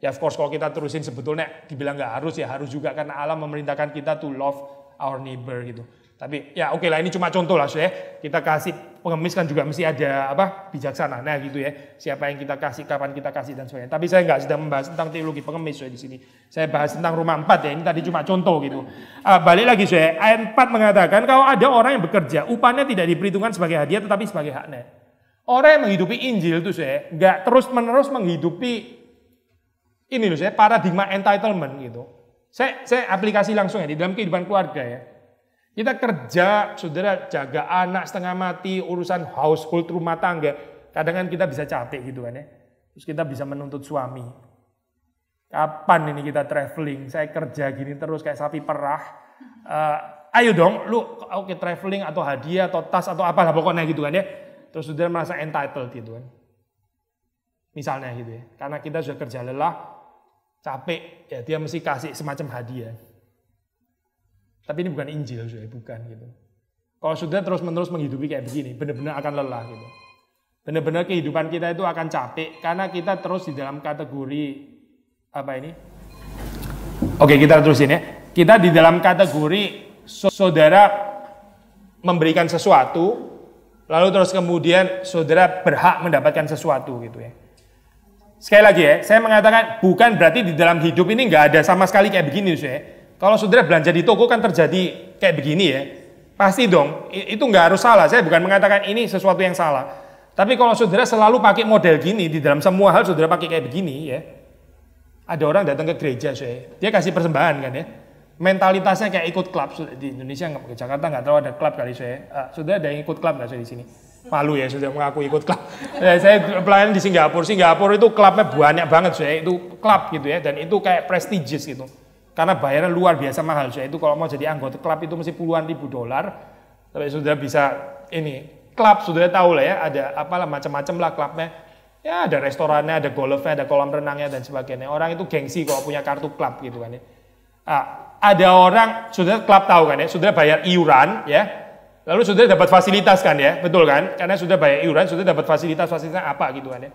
Ya of course kalau kita terusin sebetulnya dibilang nggak harus ya harus juga karena Allah memerintahkan kita to love our neighbor gitu. Tapi ya oke lah ini cuma contoh lah saya. Kita kasih pengemis kan juga mesti ada bijaksana nah gitu ya. Siapa yang kita kasih, kapan kita kasih dan sebagainya. Tapi saya nggak sedang membahas tentang teologi pengemis saya di sini. Saya bahas tentang Roma 4 ya. Ini tadi cuma contoh gitu. Balik lagi saya. Ayat 4 mengatakan kalau ada orang yang bekerja, upahnya tidak diperhitungkan sebagai hadiah tetapi sebagai haknya. Orang yang menghidupi Injil itu saya nggak terus-menerus menghidupi ini loh saya paradigma entitlement gitu. Saya aplikasi langsung ya di dalam kehidupan keluarga ya. Kita kerja, saudara jaga anak setengah mati, urusan household rumah tangga. Kadang kan kita bisa capek gitu kan ya. Terus kita bisa menuntut suami. Kapan ini kita traveling? Saya kerja gini terus kayak sapi perah. Ayo dong, lu oke traveling atau hadiah atau tas atau apalah pokoknya gitu kan ya. Terus saudara merasa entitled gitu kan. Misalnya gitu ya. Karena kita sudah kerja lelah, capek, ya dia mesti kasih semacam hadiah. Tapi ini bukan Injil, bukan gitu. Kalau sudah terus-menerus menghidupi kayak begini, benar-benar akan lelah gitu. Benar-benar kehidupan kita itu akan capek karena kita terus di dalam kategori apa ini? Oke, kita terusin ya. Kita di dalam kategori saudara memberikan sesuatu, lalu terus kemudian saudara berhak mendapatkan sesuatu gitu ya. Sekali lagi ya, saya mengatakan bukan berarti di dalam hidup ini nggak ada sama sekali kayak begini ya. Kalau saudara belanja di toko kan terjadi kayak begini ya. Pasti dong, itu nggak harus salah. Saya bukan mengatakan ini sesuatu yang salah. Tapi kalau saudara selalu pakai model gini, di dalam semua hal saudara pakai kayak begini ya. Ada orang datang ke gereja, dia kasih persembahan kan ya. Mentalitasnya kayak ikut klub. Di Indonesia, ke Jakarta nggak tahu ada klub kali saya. Saudara ada yang ikut klub nggak di sini? Malu ya, sudah mengaku ikut klub. Saya pelayan di Singapura. Singapura itu klubnya banyak banget, itu klub gitu ya. Dan itu kayak prestigious gitu. Karena bayaran luar biasa mahal. Itu kalau mau jadi anggota klub itu mesti puluhan ribu dolar. Tapi sudah bisa ini klub sudah tahu lah ya. Ada apalah macam-macam lah klubnya. Ya ada restorannya, ada golfnya, ada kolam renangnya dan sebagainya. Orang itu gengsi kalau punya kartu klub gitu kan ya. Ada orang sudah klub tahu kan ya. Sudah bayar iuran ya. Lalu sudah dapat fasilitas kan ya. Betul kan? Karena sudah bayar iuran sudah dapat fasilitas apa gitu kan ya.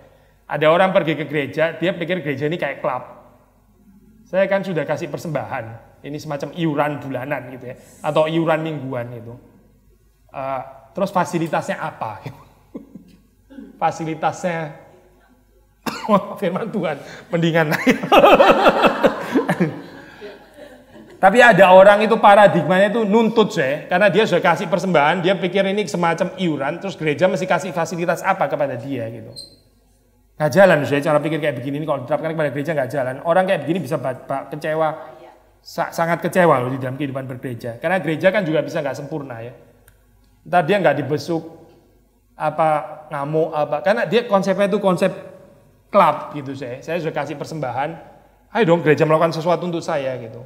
Ada orang pergi ke gereja, dia pikir gereja ini kayak klub. Saya kan sudah kasih persembahan, ini semacam iuran bulanan gitu ya, atau iuran mingguan gitu. Terus fasilitasnya apa? Fasilitasnya, firman Tuhan, mendingan. Tapi ada orang itu paradigmanya itu nuntut saya, karena dia sudah kasih persembahan, dia pikir ini semacam iuran, terus gereja mesti kasih fasilitas apa kepada dia gitu. Nggak jalan saya cara pikir kayak begini ini kalau diterapkan kepada gereja nggak jalan. Orang kayak begini bisa kecewa, sangat kecewa loh di dalam kehidupan bergereja. Karena gereja kan juga bisa nggak sempurna ya. Ntar dia nggak dibesuk, ngamuk karena dia konsepnya itu konsep klub gitu saya. Saya sudah kasih persembahan, ayo dong gereja melakukan sesuatu untuk saya gitu.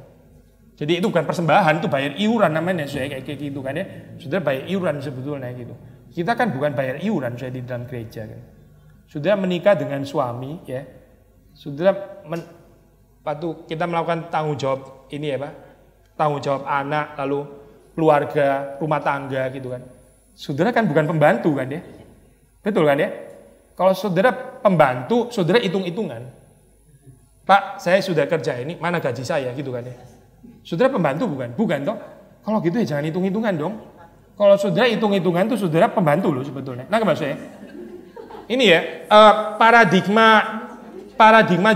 Jadi itu bukan persembahan, itu bayar iuran namanya saya kayak gitu kan ya. Sudah bayar iuran sebetulnya gitu. Kita kan bukan bayar iuran saya di dalam gereja kan. Sudah menikah dengan suami ya, sudah kita melakukan tanggung jawab ini ya Pak, tanggung jawab anak lalu keluarga, rumah tangga gitu kan. Saudara kan bukan pembantu kan ya, betul kan ya? Kalau saudara pembantu, saudara hitung-hitungan. Pak, saya sudah kerja ini, mana gaji saya gitu kan ya? Saudara pembantu bukan toh? Kalau gitu ya jangan hitung-hitungan dong. Kalau saudara hitung-hitungan tuh saudara pembantu loh sebetulnya. Nah kemana saya? Ini ya paradigma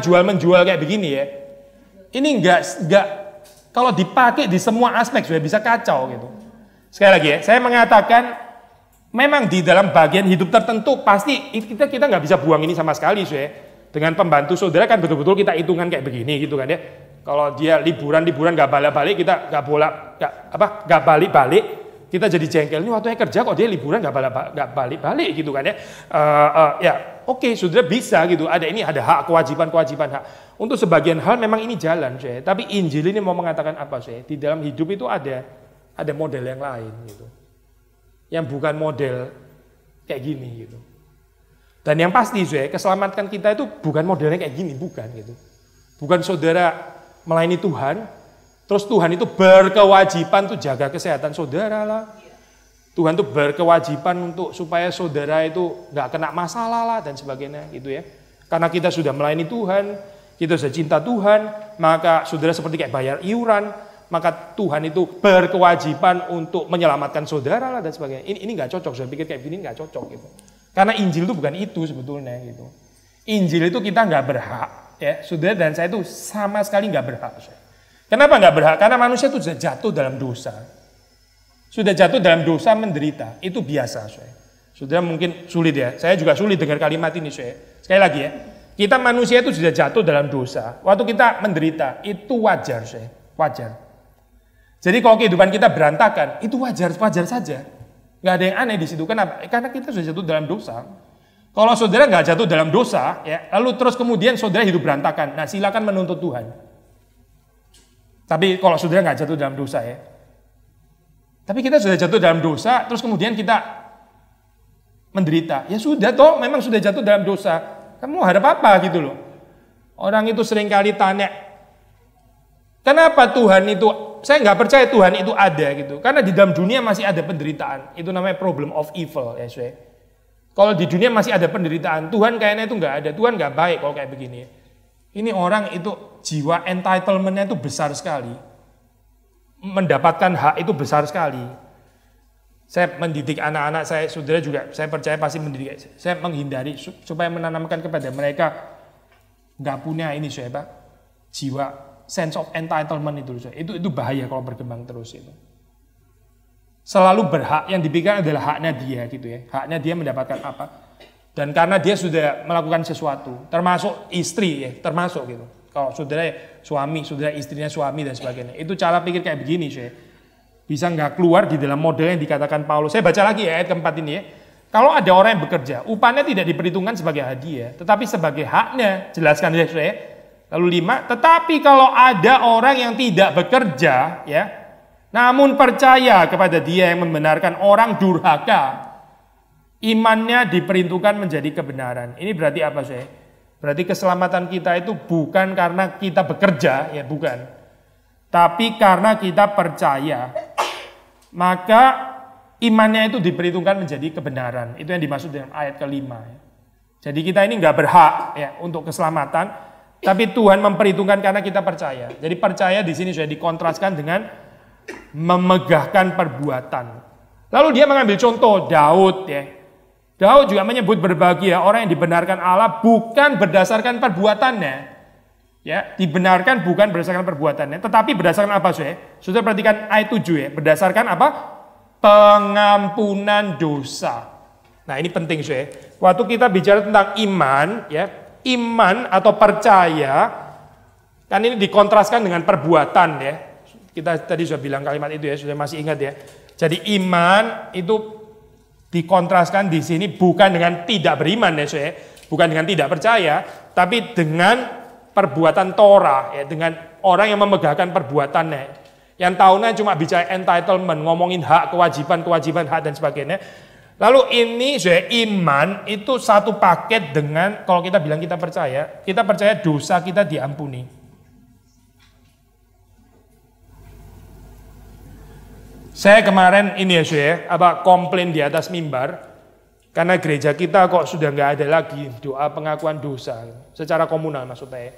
jual menjual kayak begini ya. Ini enggak kalau dipakai di semua aspek sudah bisa kacau gitu. Sekali lagi ya, saya mengatakan memang di dalam bagian hidup tertentu pasti kita nggak bisa buang ini sama sekali ya. Dengan pembantu saudara kan betul-betul kita hitungan kayak begini gitu kan ya. Kalau dia liburan nggak balik-balik kita nggak balik-balik. Kita jadi jengkel, ini waktunya kerja kok dia liburan nggak balik-balik gitu kan ya. Oke, sudah bisa gitu. Ada hak kewajiban hak. Untuk sebagian hal memang ini jalan, saya. Tapi Injil ini mau mengatakan apa, saya? Di dalam hidup itu ada model yang lain gitu. Yang bukan model kayak gini gitu. Dan yang pasti, saya, keselamatan kita itu bukan modelnya kayak gini, bukan gitu. Bukan saudara melayani Tuhan. Terus Tuhan itu berkewajiban tuh jaga kesehatan saudara lah. Tuhan tuh berkewajiban untuk supaya saudara itu nggak kena masalah lah dan sebagainya gitu ya. Karena kita sudah melayani Tuhan, kita sudah cinta Tuhan, maka saudara seperti kayak bayar iuran, maka Tuhan itu berkewajiban untuk menyelamatkan saudara lah dan sebagainya. Ini nggak cocok, saya pikir kayak gini nggak cocok gitu. Karena Injil itu bukan itu sebetulnya gitu. Injil itu kita nggak berhak, ya saudara dan saya itu sama sekali nggak berhak. Kenapa nggak berhak? Karena manusia itu sudah jatuh dalam dosa. Sudah jatuh dalam dosa menderita, itu biasa. Saudara mungkin sulit ya, saya juga sulit dengar kalimat ini. Sekali lagi ya, kita manusia itu sudah jatuh dalam dosa. Waktu kita menderita, itu wajar. Wajar. Jadi kalau kehidupan kita berantakan, itu wajar saja. Nggak ada yang aneh di situ. Kenapa? Karena kita sudah jatuh dalam dosa. Kalau saudara nggak jatuh dalam dosa, ya, lalu terus kemudian saudara hidup berantakan, nah silakan menuntut Tuhan. Tapi kalau saudara nggak jatuh dalam dosa ya, tapi kita sudah jatuh dalam dosa, terus kemudian kita menderita. Ya sudah toh, memang sudah jatuh dalam dosa. Kamu harap apa gitu loh. Orang itu seringkali tanya, kenapa Tuhan itu, saya nggak percaya Tuhan itu ada gitu. Karena di dalam dunia masih ada penderitaan. Itu namanya problem of evil ya. Kalau di dunia masih ada penderitaan, Tuhan kayaknya itu nggak ada. Tuhan nggak baik kalau kayak begini. Ini orang itu jiwa entitlement-nya itu besar sekali. Mendapatkan hak itu besar sekali. Saya mendidik anak-anak saya, saudara juga, saya percaya pasti mendidik. Saya menghindari supaya menanamkan kepada mereka nggak punya ini jiwa sense of entitlement itu bahaya kalau berkembang terus itu. Selalu berhak, yang dipikirkan adalah haknya dia gitu ya. Haknya dia mendapatkan apa? Dan karena dia sudah melakukan sesuatu, termasuk istri ya, termasuk gitu. Kalau saudara suami, saudara istrinya suami dan sebagainya. Itu cara pikir kayak begini, bisa nggak keluar di dalam model yang dikatakan Paulus. Saya baca lagi ya ayat keempat ini ya. Kalau ada orang yang bekerja, upahnya tidak diperhitungkan sebagai hadiah, tetapi sebagai haknya. Jelaskan ya, Lalu 5, tetapi kalau ada orang yang tidak bekerja, ya, namun percaya kepada dia yang membenarkan orang durhaka, imannya diperhitungkan menjadi kebenaran. Ini berarti apa, Berarti keselamatan kita itu bukan karena kita bekerja, ya bukan. Tapi karena kita percaya. Maka imannya itu diperhitungkan menjadi kebenaran. Itu yang dimaksud dengan ayat kelima. Jadi kita ini nggak berhak ya untuk keselamatan, tapi Tuhan memperhitungkan karena kita percaya. Jadi percaya di sini sudah dikontraskan dengan memegahkan perbuatan. Lalu dia mengambil contoh Daud ya. Daud juga menyebut berbahagia orang yang dibenarkan Allah bukan berdasarkan perbuatannya. Ya, dibenarkan bukan berdasarkan perbuatannya, tetapi berdasarkan apa, Sudah perhatikan ayat 7 ya, berdasarkan apa? Pengampunan dosa. Nah, ini penting, Waktu kita bicara tentang iman, ya, iman atau percaya kan ini dikontraskan dengan perbuatan ya. Kita tadi sudah bilang kalimat itu ya, sudah masih ingat ya. Jadi iman itu dikontraskan di sini bukan dengan tidak beriman ya, bukan dengan tidak percaya, tapi dengan perbuatan Torah ya, dengan orang yang memegahkan perbuatannya. Yang tahunya cuma bicara entitlement, ngomongin hak, kewajiban hak dan sebagainya. Lalu ini iman itu satu paket dengan kalau kita bilang kita percaya dosa kita diampuni. Saya kemarin ini ya komplain di atas mimbar karena gereja kita kok sudah nggak ada lagi doa pengakuan dosa secara komunal maksudnya.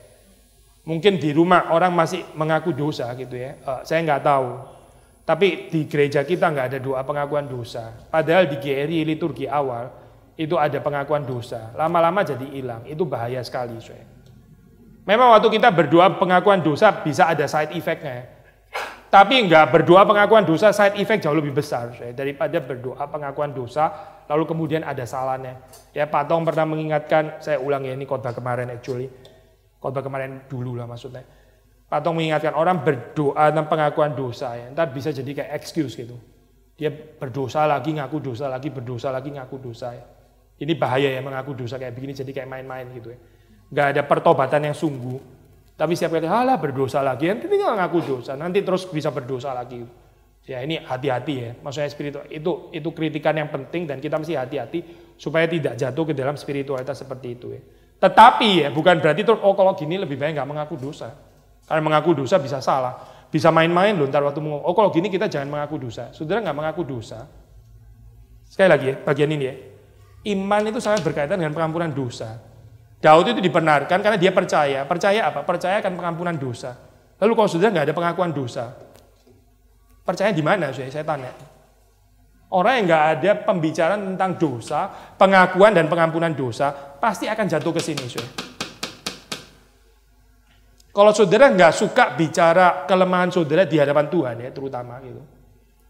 Mungkin di rumah orang masih mengaku dosa gitu ya. Saya nggak tahu. Tapi di gereja kita nggak ada doa pengakuan dosa. Padahal di GRI liturgi awal itu ada pengakuan dosa. Lama-lama jadi hilang. Itu bahaya sekali. Memang waktu kita berdoa pengakuan dosa bisa ada side effect-nya. Tapi enggak, berdoa pengakuan dosa side effect jauh lebih besar daripada berdoa pengakuan dosa lalu kemudian ada salahnya. Ya Pak Tong pernah mengingatkan, saya ulang ya ini khotbah kemarin actually. Khotbah kemarin dulu lah maksudnya. Pak Tong mengingatkan orang berdoa tentang pengakuan dosa ya, ntar bisa jadi kayak excuse gitu. Dia berdosa lagi ngaku dosa lagi, berdosa lagi ngaku dosa ya. Ini bahaya ya mengaku dosa kayak begini jadi kayak main-main gitu ya. Enggak ada pertobatan yang sungguh. Tapi setiap kali, halah berdosa lagi, nanti tinggal ngaku dosa, nanti terus bisa berdosa lagi. Ya ini hati-hati ya, maksudnya spiritual itu kritikan yang penting dan kita mesti hati-hati supaya tidak jatuh ke dalam spiritualitas seperti itu ya. Tetapi ya bukan berarti terus kalau gini lebih baik nggak mengaku dosa. Karena mengaku dosa bisa salah, bisa main-main loh ntar waktu kalau gini kita jangan mengaku dosa. Saudara nggak mengaku dosa, Sekali lagi ya, bagian ini ya. Iman itu sangat berkaitan dengan pengampunan dosa. Daud itu dibenarkan karena dia percaya. Percaya apa? Percaya akan pengampunan dosa. Lalu kalau sudah nggak ada pengakuan dosa, percaya di mana? Saya tanya. Orang yang nggak ada pembicaraan tentang dosa, pengakuan dan pengampunan dosa, pasti akan jatuh ke sini. Kalau saudara nggak suka bicara kelemahan saudara di hadapan Tuhan ya, terutama gitu.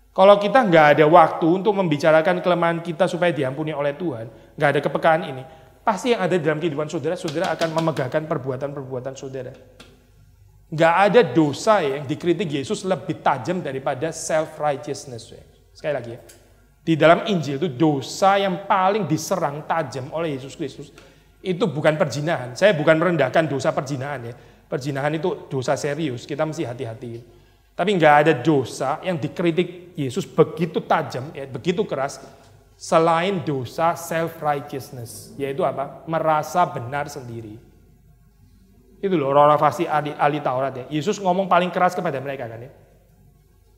Kalau kita nggak ada waktu untuk membicarakan kelemahan kita supaya diampuni oleh Tuhan, nggak ada kepekaan ini, pasti yang ada dalam kehidupan saudara, saudara akan memegahkan perbuatan-perbuatan saudara. Nggak ada dosa yang dikritik Yesus lebih tajam daripada self-righteousness. Sekali lagi ya, di dalam Injil itu dosa yang paling diserang tajam oleh Yesus Kristus itu bukan perzinahan. Saya bukan merendahkan dosa perzinahan ya. Perzinahan itu dosa serius, kita mesti hati-hati. Tapi nggak ada dosa yang dikritik Yesus begitu tajam, ya, begitu keras, selain dosa self-righteousness. Yaitu apa? Merasa benar sendiri. Itu loh orang fasih ahli Taurat ya. Yesus ngomong paling keras kepada mereka kan ya.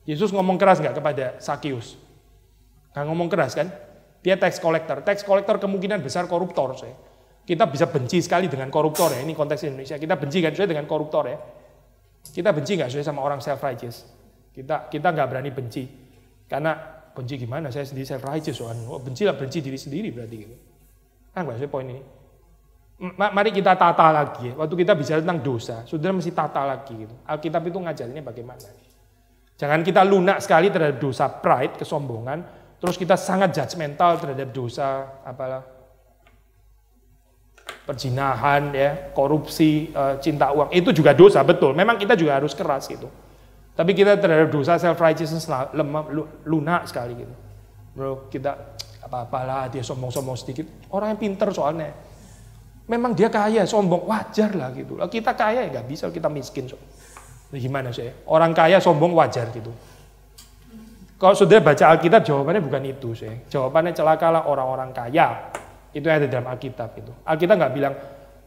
Yesus ngomong keras nggak kepada Sakius? Nggak ngomong keras kan? Dia tax collector. Tax collector kemungkinan besar koruptor. Kita bisa benci sekali dengan koruptor ya. Ini konteks Indonesia. Kita benci kan dengan koruptor ya. Kita benci nggak sama orang self-righteous? Kita nggak berani benci. Karena benci gimana? Saya sendiri self-righteous. Benci diri sendiri berarti gitu. Kan nggak poin ini. Mari kita tata lagi. Waktu kita bicara tentang dosa, saudara mesti tata lagi gitu. Alkitab itu ngajarinnya bagaimana. Jangan kita lunak sekali terhadap dosa pride, kesombongan. Terus kita sangat judgmental terhadap dosa perzinahan, ya, korupsi, cinta uang. Itu juga dosa, betul. Memang kita juga harus keras gitu. Tapi kita terhadap dosa self-righteousness lemah, lunak sekali gitu. Bro, kita apa-apalah dia sombong-sombong sedikit. Orang yang pinter soalnya. Memang dia kaya, sombong, wajar lah gitu. Kita kaya ya nggak bisa, kita miskin. Gimana sih? Orang kaya sombong wajar gitu. Kalau saudara baca Alkitab, jawabannya bukan itu sih. Jawabannya celakalah orang-orang kaya. Itu yang ada dalam Alkitab itu. Alkitab nggak bilang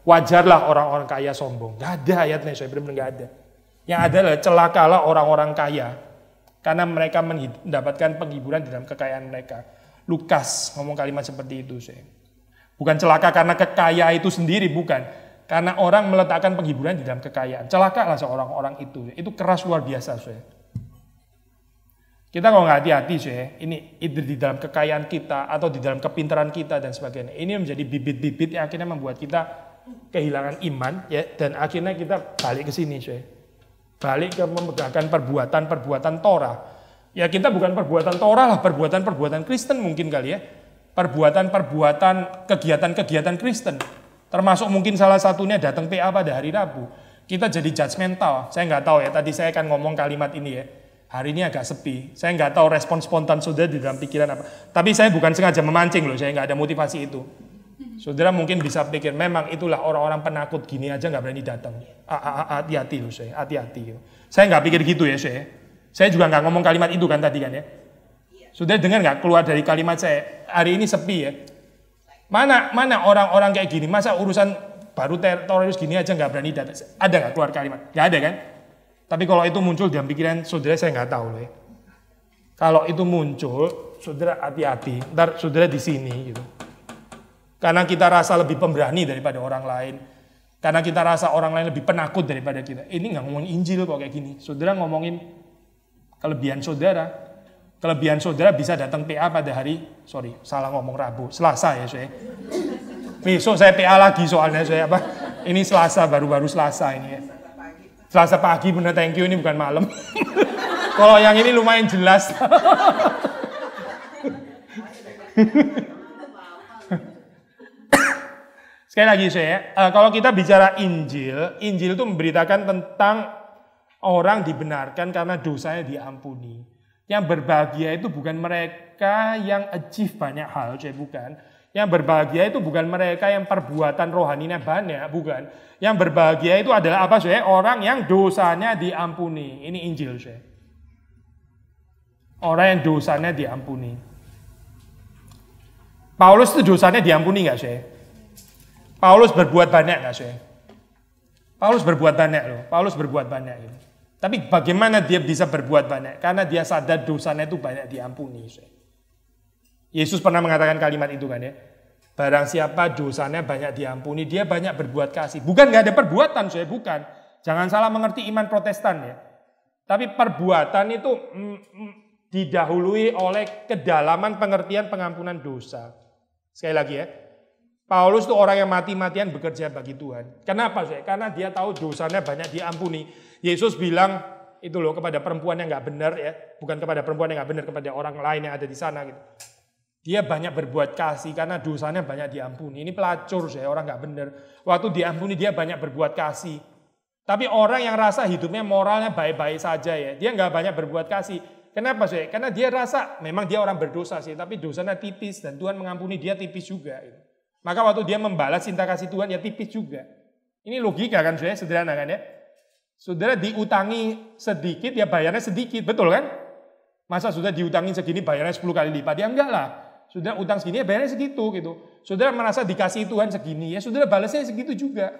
wajarlah orang-orang kaya sombong. Nggak ada ayatnya, saya benar-benar nggak ada. Yang ada adalah celakalah orang-orang kaya karena mereka mendapatkan penghiburan di dalam kekayaan mereka. Lukas ngomong kalimat seperti itu sih. Bukan celaka karena kekayaan itu sendiri, bukan. Karena orang meletakkan penghiburan di dalam kekayaan. Celakalah seorang-orang itu. Itu keras luar biasa sih. Kita kalau nggak hati-hati sih, ini di dalam kekayaan kita atau di dalam kepintaran kita dan sebagainya. Ini menjadi bibit-bibit yang akhirnya membuat kita kehilangan iman, ya, dan akhirnya kita balik ke sini sih. Balik ke memegahkan perbuatan-perbuatan Torah. Ya kita bukan perbuatan Torah lah, perbuatan-perbuatan Kristen mungkin kali ya. Perbuatan-perbuatan kegiatan-kegiatan Kristen. Termasuk mungkin salah satunya datang PA pada hari Rabu. Kita jadi judgmental. Saya nggak tahu ya, tadi saya akan ngomong kalimat ini ya. Hari ini agak sepi. Saya nggak tahu respon spontan saudara di dalam pikiran apa. Tapi saya bukan sengaja memancing loh, saya nggak ada motivasi itu. Saudara mungkin bisa pikir, memang itulah orang-orang penakut gini aja nggak berani datang. Hati-hati loh saya, hati-hati. Saya nggak pikir gitu ya saya. Saya juga nggak ngomong kalimat itu kan tadi kan ya. Saudara dengar nggak keluar dari kalimat saya, hari ini sepi ya. Mana orang-orang kayak gini, masa urusan baru teroris gini aja nggak berani datang. Ada nggak keluar kalimat? Nggak ada kan? Tapi kalau itu muncul dalam pikiran saudara, saya nggak tahu loh ya. Kalau itu muncul, saudara hati-hati. Ntar saudara di sini gitu. Karena kita rasa lebih pemberani daripada orang lain. Karena kita rasa orang lain lebih penakut daripada kita. Ini nggak ngomongin Injil kok kayak gini. Saudara ngomongin kelebihan saudara. Kelebihan saudara bisa datang PA pada hari, salah ngomong Rabu, Selasa ya saya. Besok saya PA lagi soalnya saya apa? Ini Selasa, baru-baru Selasa ini ya. Selasa pagi, bener, thank you, ini bukan malam. Kalau yang ini lumayan jelas. Sekali lagi saya, kalau kita bicara Injil itu memberitakan tentang orang dibenarkan karena dosanya diampuni. Yang berbahagia itu bukan mereka yang achieve banyak hal, saya bukan. Yang berbahagia itu bukan mereka yang perbuatan rohaninya banyak, bukan. Yang berbahagia itu adalah apa, saya? Orang yang dosanya diampuni. Ini Injil, saya. Orang yang dosanya diampuni. Paulus itu dosanya diampuni nggak, saya? Paulus berbuat banyak nggak, saya? Paulus berbuat banyak loh. Paulus berbuat banyak gitu. Tapi bagaimana dia bisa berbuat banyak? Karena dia sadar dosanya itu banyak diampuni, saya. Yesus pernah mengatakan kalimat itu kan ya. Barang siapa dosanya banyak diampuni, dia banyak berbuat kasih. Bukan nggak ada perbuatan, saya bukan. Jangan salah mengerti iman Protestan ya. Tapi perbuatan itu didahului oleh kedalaman pengertian pengampunan dosa. Sekali lagi ya. Paulus itu orang yang mati-matian bekerja bagi Tuhan. Kenapa sih? Karena dia tahu dosanya banyak diampuni. Yesus bilang itu loh kepada perempuan yang nggak benar ya. Bukan kepada perempuan yang nggak benar, kepada orang lain yang ada di sana gitu. Dia banyak berbuat kasih karena dosanya banyak diampuni. Ini pelacur saya, orang nggak benar. Waktu diampuni dia banyak berbuat kasih. Tapi orang yang rasa hidupnya moralnya baik-baik saja ya, dia nggak banyak berbuat kasih. Kenapa sih? Karena dia rasa memang dia orang berdosa sih, tapi dosanya tipis dan Tuhan mengampuni dia tipis juga. Maka waktu dia membalas cinta kasih Tuhan ya tipis juga. Ini logika kan saudara, sederhana kan ya. Saudara diutangi sedikit ya bayarnya sedikit, betul kan? Masa sudah diutangi segini bayarnya 10 kali lipat? Ya enggak lah. Sudah utang segini ya bayarnya segitu gitu. Saudara merasa dikasih Tuhan segini ya saudara balasnya segitu juga.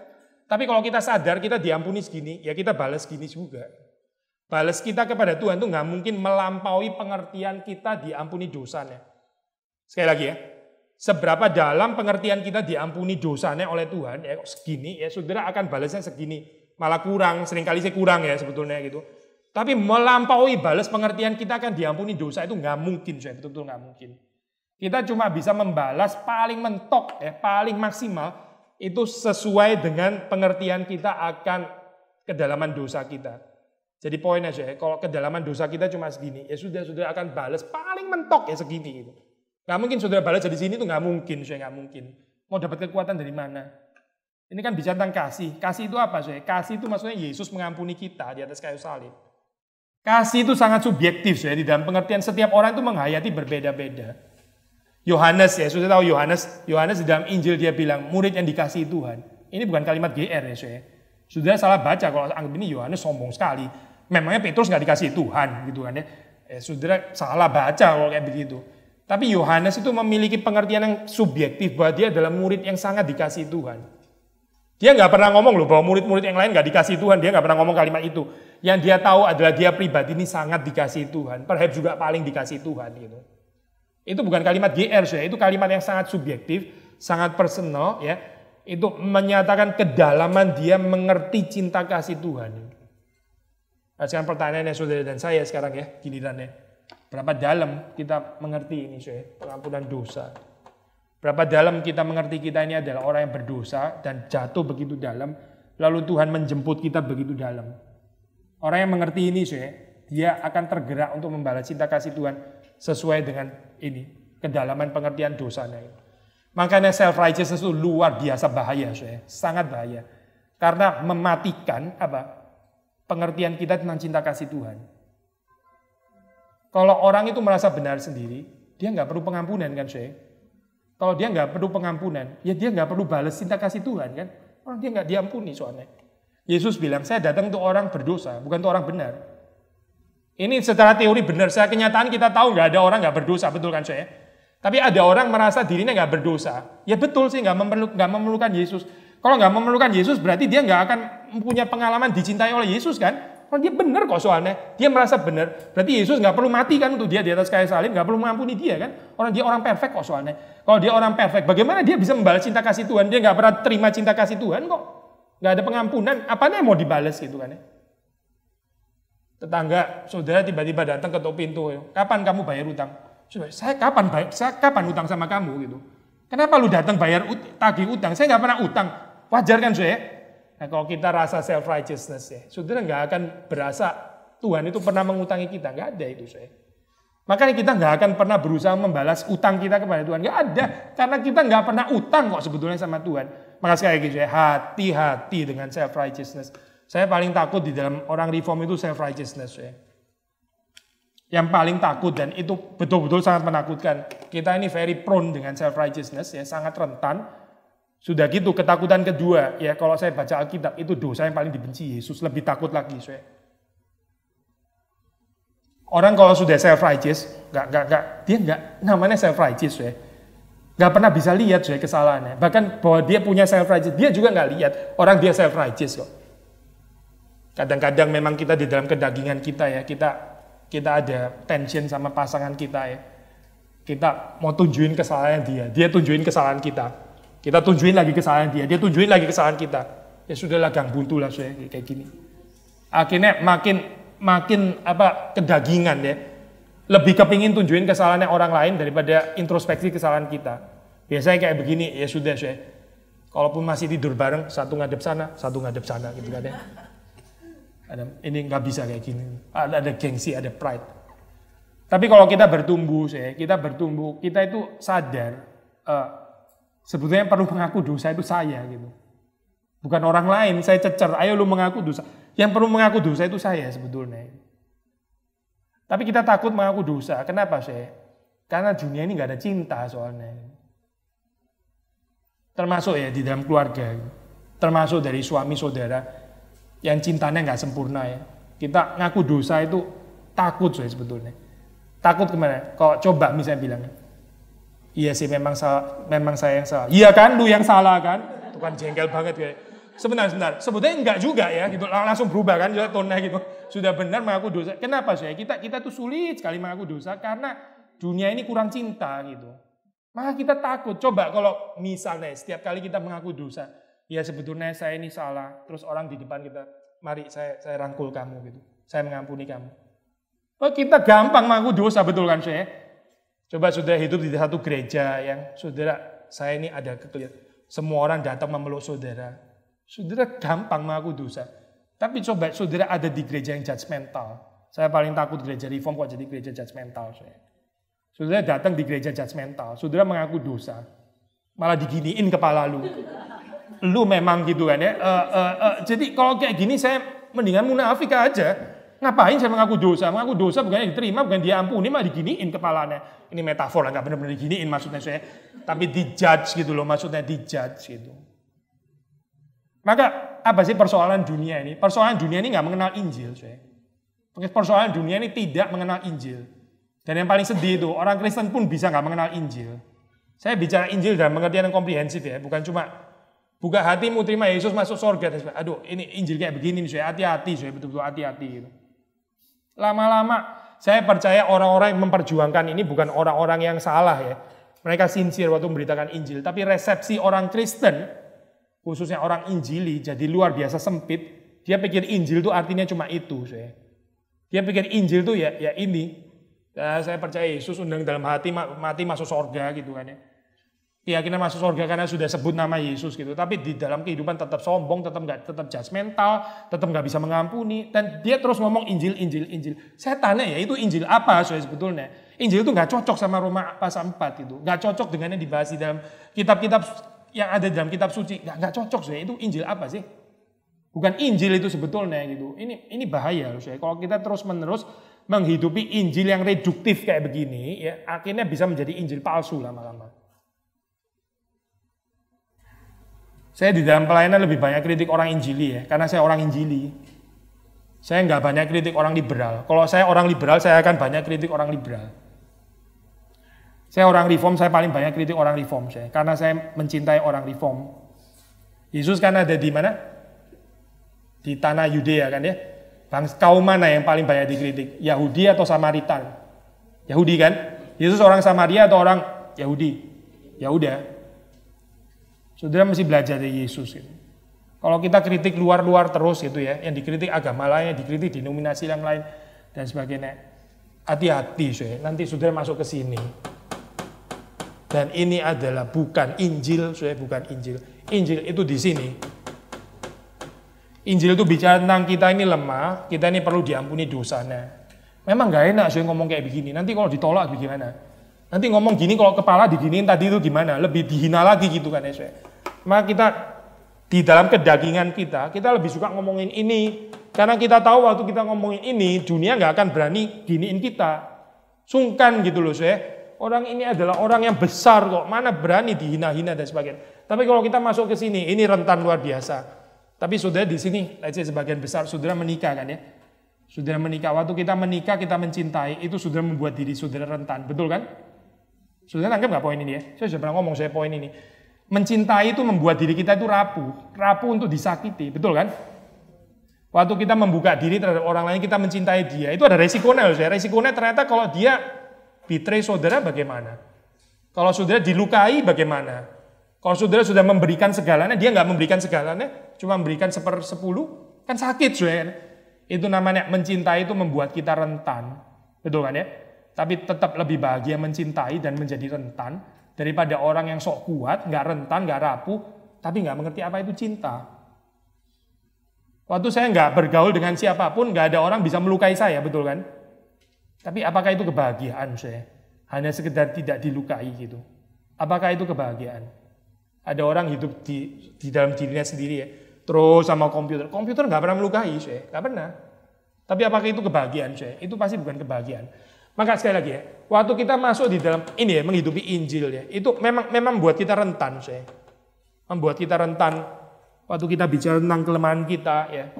Tapi kalau kita sadar kita diampuni segini ya kita balas segini juga. Balas kita kepada Tuhan tuh nggak mungkin melampaui pengertian kita diampuni dosanya. Sekali lagi ya. Seberapa dalam pengertian kita diampuni dosanya oleh Tuhan ya segini ya saudara akan balasnya segini. Malah kurang, seringkali saya kurang ya sebetulnya gitu. Tapi melampaui balas pengertian kita akan diampuni dosa itu nggak mungkin, saya betul-betul nggak mungkin. Kita cuma bisa membalas paling mentok, ya, paling maksimal itu sesuai dengan pengertian kita akan kedalaman dosa kita. Jadi poinnya saya, kalau kedalaman dosa kita cuma segini, ya sudah akan balas paling mentok ya segini gitu. Nggak mungkin saudara balas dari sini tuh nggak mungkin, saya nggak mungkin. Mau dapat kekuatan dari mana? Ini kan bicara tentang kasih. Kasih itu apa saya? Kasih itu maksudnya Yesus mengampuni kita di atas kayu salib. Kasih itu sangat subjektif saya di dalam pengertian setiap orang itu menghayati berbeda-beda. Yohanes ya, sudah tahu Yohanes di dalam Injil dia bilang murid yang dikasihi Tuhan. Ini bukan kalimat GR ya saya. Sudah salah baca kalau anggap ini Yohanes sombong sekali. Memangnya Petrus nggak dikasihi Tuhan gitu kan ya. Saudara salah baca kalau kayak begitu. Tapi Yohanes itu memiliki pengertian yang subjektif bahwa dia adalah murid yang sangat dikasihi Tuhan. Dia nggak pernah ngomong loh bahwa murid-murid yang lain nggak dikasihi Tuhan. Dia nggak pernah ngomong kalimat itu. Yang dia tahu adalah dia pribadi ini sangat dikasihi Tuhan. Perhaps juga paling dikasihi Tuhan gitu. Itu bukan kalimat GR saya, itu kalimat yang sangat subjektif, sangat personal ya. Itu menyatakan kedalaman dia mengerti cinta kasih Tuhan. Nah, sekarang pertanyaannya saudara dan saya sekarang ya, gilirannya. Berapa dalam kita mengerti ini saya, pengampunan dosa. Berapa dalam kita mengerti kita ini adalah orang yang berdosa dan jatuh begitu dalam, lalu Tuhan menjemput kita begitu dalam. Orang yang mengerti ini saya, dia akan tergerak untuk membalas cinta kasih Tuhan sesuai dengan ini, kedalaman pengertian dosanya. Makanya self-righteousness itu luar biasa bahaya, saya. Sangat bahaya. Karena mematikan pengertian kita tentang cinta kasih Tuhan. Kalau orang itu merasa benar sendiri, dia nggak perlu pengampunan kan, saya. Kalau dia nggak perlu pengampunan, ya dia nggak perlu balas cinta kasih Tuhan kan. Orang dia nggak diampuni soalnya. Yesus bilang, saya datang untuk orang berdosa, bukan untuk orang benar. Ini secara teori benar, secara kenyataan kita tahu nggak ada orang nggak berdosa, betul kan saya? Tapi ada orang merasa dirinya nggak berdosa. Ya betul sih, nggak memerlukan Yesus. Kalau nggak memerlukan Yesus berarti dia nggak akan punya pengalaman dicintai oleh Yesus kan? Kalau dia benar kok soalnya, dia merasa benar. Berarti Yesus nggak perlu mati kan untuk dia di atas kayu salib, nggak perlu mengampuni dia kan? Orang dia orang perfect kok soalnya. Kalau dia orang perfect, bagaimana dia bisa membalas cinta kasih Tuhan? Dia nggak pernah terima cinta kasih Tuhan kok. Nggak ada pengampunan, apanya yang mau dibalas gitu kan ya? Tetangga saudara tiba-tiba datang ketuk pintu, kapan kamu bayar utang? Saya kapan utang sama kamu gitu? Kenapa lu datang bayar tagih utang? Saya nggak pernah utang. Wajar kan saya? Nah kalau kita rasa self righteousness ya, saudara nggak akan berasa Tuhan itu pernah mengutangi kita, nggak ada itu saya. Makanya kita nggak akan pernah berusaha membalas utang kita kepada Tuhan, nggak ada, karena kita nggak pernah utang kok sebetulnya sama Tuhan. Maka sekali lagi saya hati-hati dengan self righteousness. Saya paling takut di dalam orang reform itu self-righteousness ya. Yang paling takut dan itu betul-betul sangat menakutkan. Kita ini very prone dengan self-righteousness ya, sangat rentan. Sudah gitu ketakutan kedua ya, kalau saya baca Alkitab itu dosa yang paling dibenci Yesus, lebih takut lagi saya. Orang kalau sudah self-righteous, dia nggak namanya self-righteous ya. Nggak pernah bisa lihat saya kesalahannya. Bahkan bahwa dia punya self-righteous, dia juga nggak lihat orang dia self-righteous kok. Kadang-kadang memang kita di dalam kedagingan kita ya, kita ada tension sama pasangan kita ya. Kita mau tunjuin kesalahan dia tunjuin kesalahan kita. Kita tunjuin lagi kesalahan dia tunjuin lagi kesalahan kita. Ya sudahlah, gang buntu lah saya kayak gini. Akhirnya makin kedagingan ya. Lebih kepingin tunjuin kesalahannya orang lain daripada introspeksi kesalahan kita. Biasanya kayak begini, ya sudah saya. Kalaupun masih tidur bareng, satu ngadep sana gitu kan ya. Ini nggak bisa kayak gini. Ada gengsi, ada pride. Tapi kalau kita bertumbuh, kita itu sadar sebetulnya perlu mengaku dosa itu saya gitu. Bukan orang lain, saya cecer, ayo lu mengaku dosa. Yang perlu mengaku dosa itu saya sebetulnya. Tapi kita takut mengaku dosa. Kenapa saya? Karena dunia ini nggak ada cinta soalnya. Termasuk ya di dalam keluarga. Termasuk dari suami saudara yang cintanya nggak sempurna ya. Kita ngaku dosa itu takut saya sebetulnya. Takut kemana? Kalau coba misalnya bilang, iya sih memang saya yang salah. Iya kan, lu yang salah kan? Itu kan jengkel banget kayak. Sebentar. Sebetulnya enggak juga ya, gitu. Langsung berubah kan, tone-nya gitu. Sudah benar mengaku dosa. Kenapa sih? Kita tuh sulit sekali mengaku dosa karena dunia ini kurang cinta gitu. Maka kita takut. Coba kalau misalnya setiap kali kita mengaku dosa, ya sebetulnya saya ini salah. Terus orang di depan kita, mari saya rangkul kamu gitu. Saya mengampuni kamu. Oh, kita gampang mengaku dosa, betul kan saya? Coba saudara hidup di satu gereja yang saudara, saya ini ada kekeliruan. Semua orang datang memeluk saudara. Saudara gampang mengaku dosa. Tapi coba saudara ada di gereja yang judgmental. Saya paling takut gereja reform kok jadi gereja judgmental. Saudara datang di gereja judgmental. Saudara mengaku dosa. Malah diginiin kepala lu. Lu memang gitu kan ya. Jadi kalau kayak gini saya mendingan munafik aja. Ngapain saya mengaku dosa? Mengaku dosa bukannya diterima, bukan diampuni, malah diginiin kepalanya. Ini metafor lah, nggak benar-benar diginiin maksudnya saya. Tapi dijudge gitu loh, maksudnya dijudge gitu. Maka apa sih persoalan dunia ini? Persoalan dunia ini nggak mengenal Injil, saya. Persoalan dunia ini tidak mengenal Injil. Dan yang paling sedih itu orang Kristen pun bisa nggak mengenal Injil. Saya bicara Injil dalam pengertian yang komprehensif ya, bukan cuma buka hatimu terima Yesus masuk surga. Aduh, ini Injil kayak begini nih, saya hati-hati, saya betul-betul hati-hati. Gitu. Lama-lama saya percaya orang-orang yang memperjuangkan ini bukan orang-orang yang salah ya. Mereka sincere waktu memberitakan Injil, tapi resepsi orang Kristen khususnya orang Injili jadi luar biasa sempit. Dia pikir Injil itu artinya cuma itu, saya. Dia pikir Injil itu ya ini. Saya percaya Yesus undang dalam hati mati masuk surga gitu kan ya. Keyakinan masuk surga karena sudah sebut nama Yesus gitu. Tapi di dalam kehidupan tetap sombong, tetap judgmental, tetap nggak bisa mengampuni. Dan dia terus ngomong Injil. Saya tanya ya itu Injil apa saya sebetulnya? Injil itu nggak cocok sama Roma pasal 4 itu. Nggak cocok dengan yang dibahas di dalam kitab-kitab yang ada dalam kitab suci. Nggak cocok saya. Itu Injil apa sih? Bukan Injil itu sebetulnya gitu. Ini bahaya loh saya. Kalau kita terus-menerus menghidupi Injil yang reduktif kayak begini, ya akhirnya bisa menjadi Injil palsu lama-lama. Saya di dalam pelayanan lebih banyak kritik orang Injili ya, karena saya orang Injili. Saya nggak banyak kritik orang liberal. Kalau saya orang liberal, saya akan banyak kritik orang liberal. Saya orang reform, saya paling banyak kritik orang reform saya, karena saya mencintai orang reform. Yesus kan ada di mana? Di tanah Yudea kan ya. Kaum mana yang paling banyak dikritik? Yahudi atau Samaritan? Yahudi kan? Yesus orang Samaria atau orang Yahudi? Ya udah. Saudara mesti belajar dari Yesus gitu. Kalau kita kritik luar-luar terus gitu ya, yang dikritik agama lain, yang dikritik denominasi yang lain dan sebagainya. Hati-hati saya, nanti saudara masuk ke sini. Dan ini adalah bukan Injil, saya bukan Injil. Injil itu di sini. Injil itu bicara tentang kita ini lemah, kita ini perlu diampuni dosanya. Memang gak enak saya ngomong kayak begini, nanti kalau ditolak gimana? Nanti ngomong gini kalau kepala diginiin tadi itu gimana? Lebih dihina lagi gitu kan ya saya. Maka kita di dalam kedagingan kita lebih suka ngomongin ini. Karena kita tahu waktu kita ngomongin ini, dunia gak akan berani giniin kita. Sungkan gitu loh saya. Orang ini adalah orang yang besar kok, mana berani dihina-hina dan sebagainya. Tapi kalau kita masuk ke sini, ini rentan luar biasa. Tapi saudara di sini, sebagian besar saudara menikah kan ya. Saudara menikah, waktu kita menikah, kita mencintai, itu saudara membuat diri saudara rentan, betul kan? Saudara tangkap nggak poin ini ya? Saya sudah pernah ngomong saya poin ini. Mencintai itu membuat diri kita itu rapuh untuk disakiti, betul kan? Waktu kita membuka diri terhadap orang lain, kita mencintai dia, itu ada resikonya loh saya. Resikonya ternyata kalau dia betray saudara bagaimana? Kalau saudara dilukai bagaimana? Kalau saudara sudah memberikan segalanya, dia nggak memberikan segalanya, cuma memberikan 1/10, kan sakit saudara. Itu namanya mencintai itu membuat kita rentan. Betul kan ya? Tapi tetap lebih bahagia mencintai dan menjadi rentan daripada orang yang sok kuat, nggak rentan, nggak rapuh, tapi nggak mengerti apa itu cinta. Waktu saya nggak bergaul dengan siapapun, nggak ada orang bisa melukai saya, betul kan? Tapi apakah itu kebahagiaan saya? Hanya sekedar tidak dilukai gitu. Apakah itu kebahagiaan? Ada orang hidup di dalam dirinya sendiri ya, terus sama komputer. Komputer nggak pernah melukai saya, nggak pernah. Tapi apakah itu kebahagiaan saya? Itu pasti bukan kebahagiaan. Maka sekali lagi ya, waktu kita masuk di dalam ini ya, menghidupi Injil ya, itu memang membuat kita rentan saya. Membuat kita rentan. Waktu kita bicara tentang kelemahan kita ya,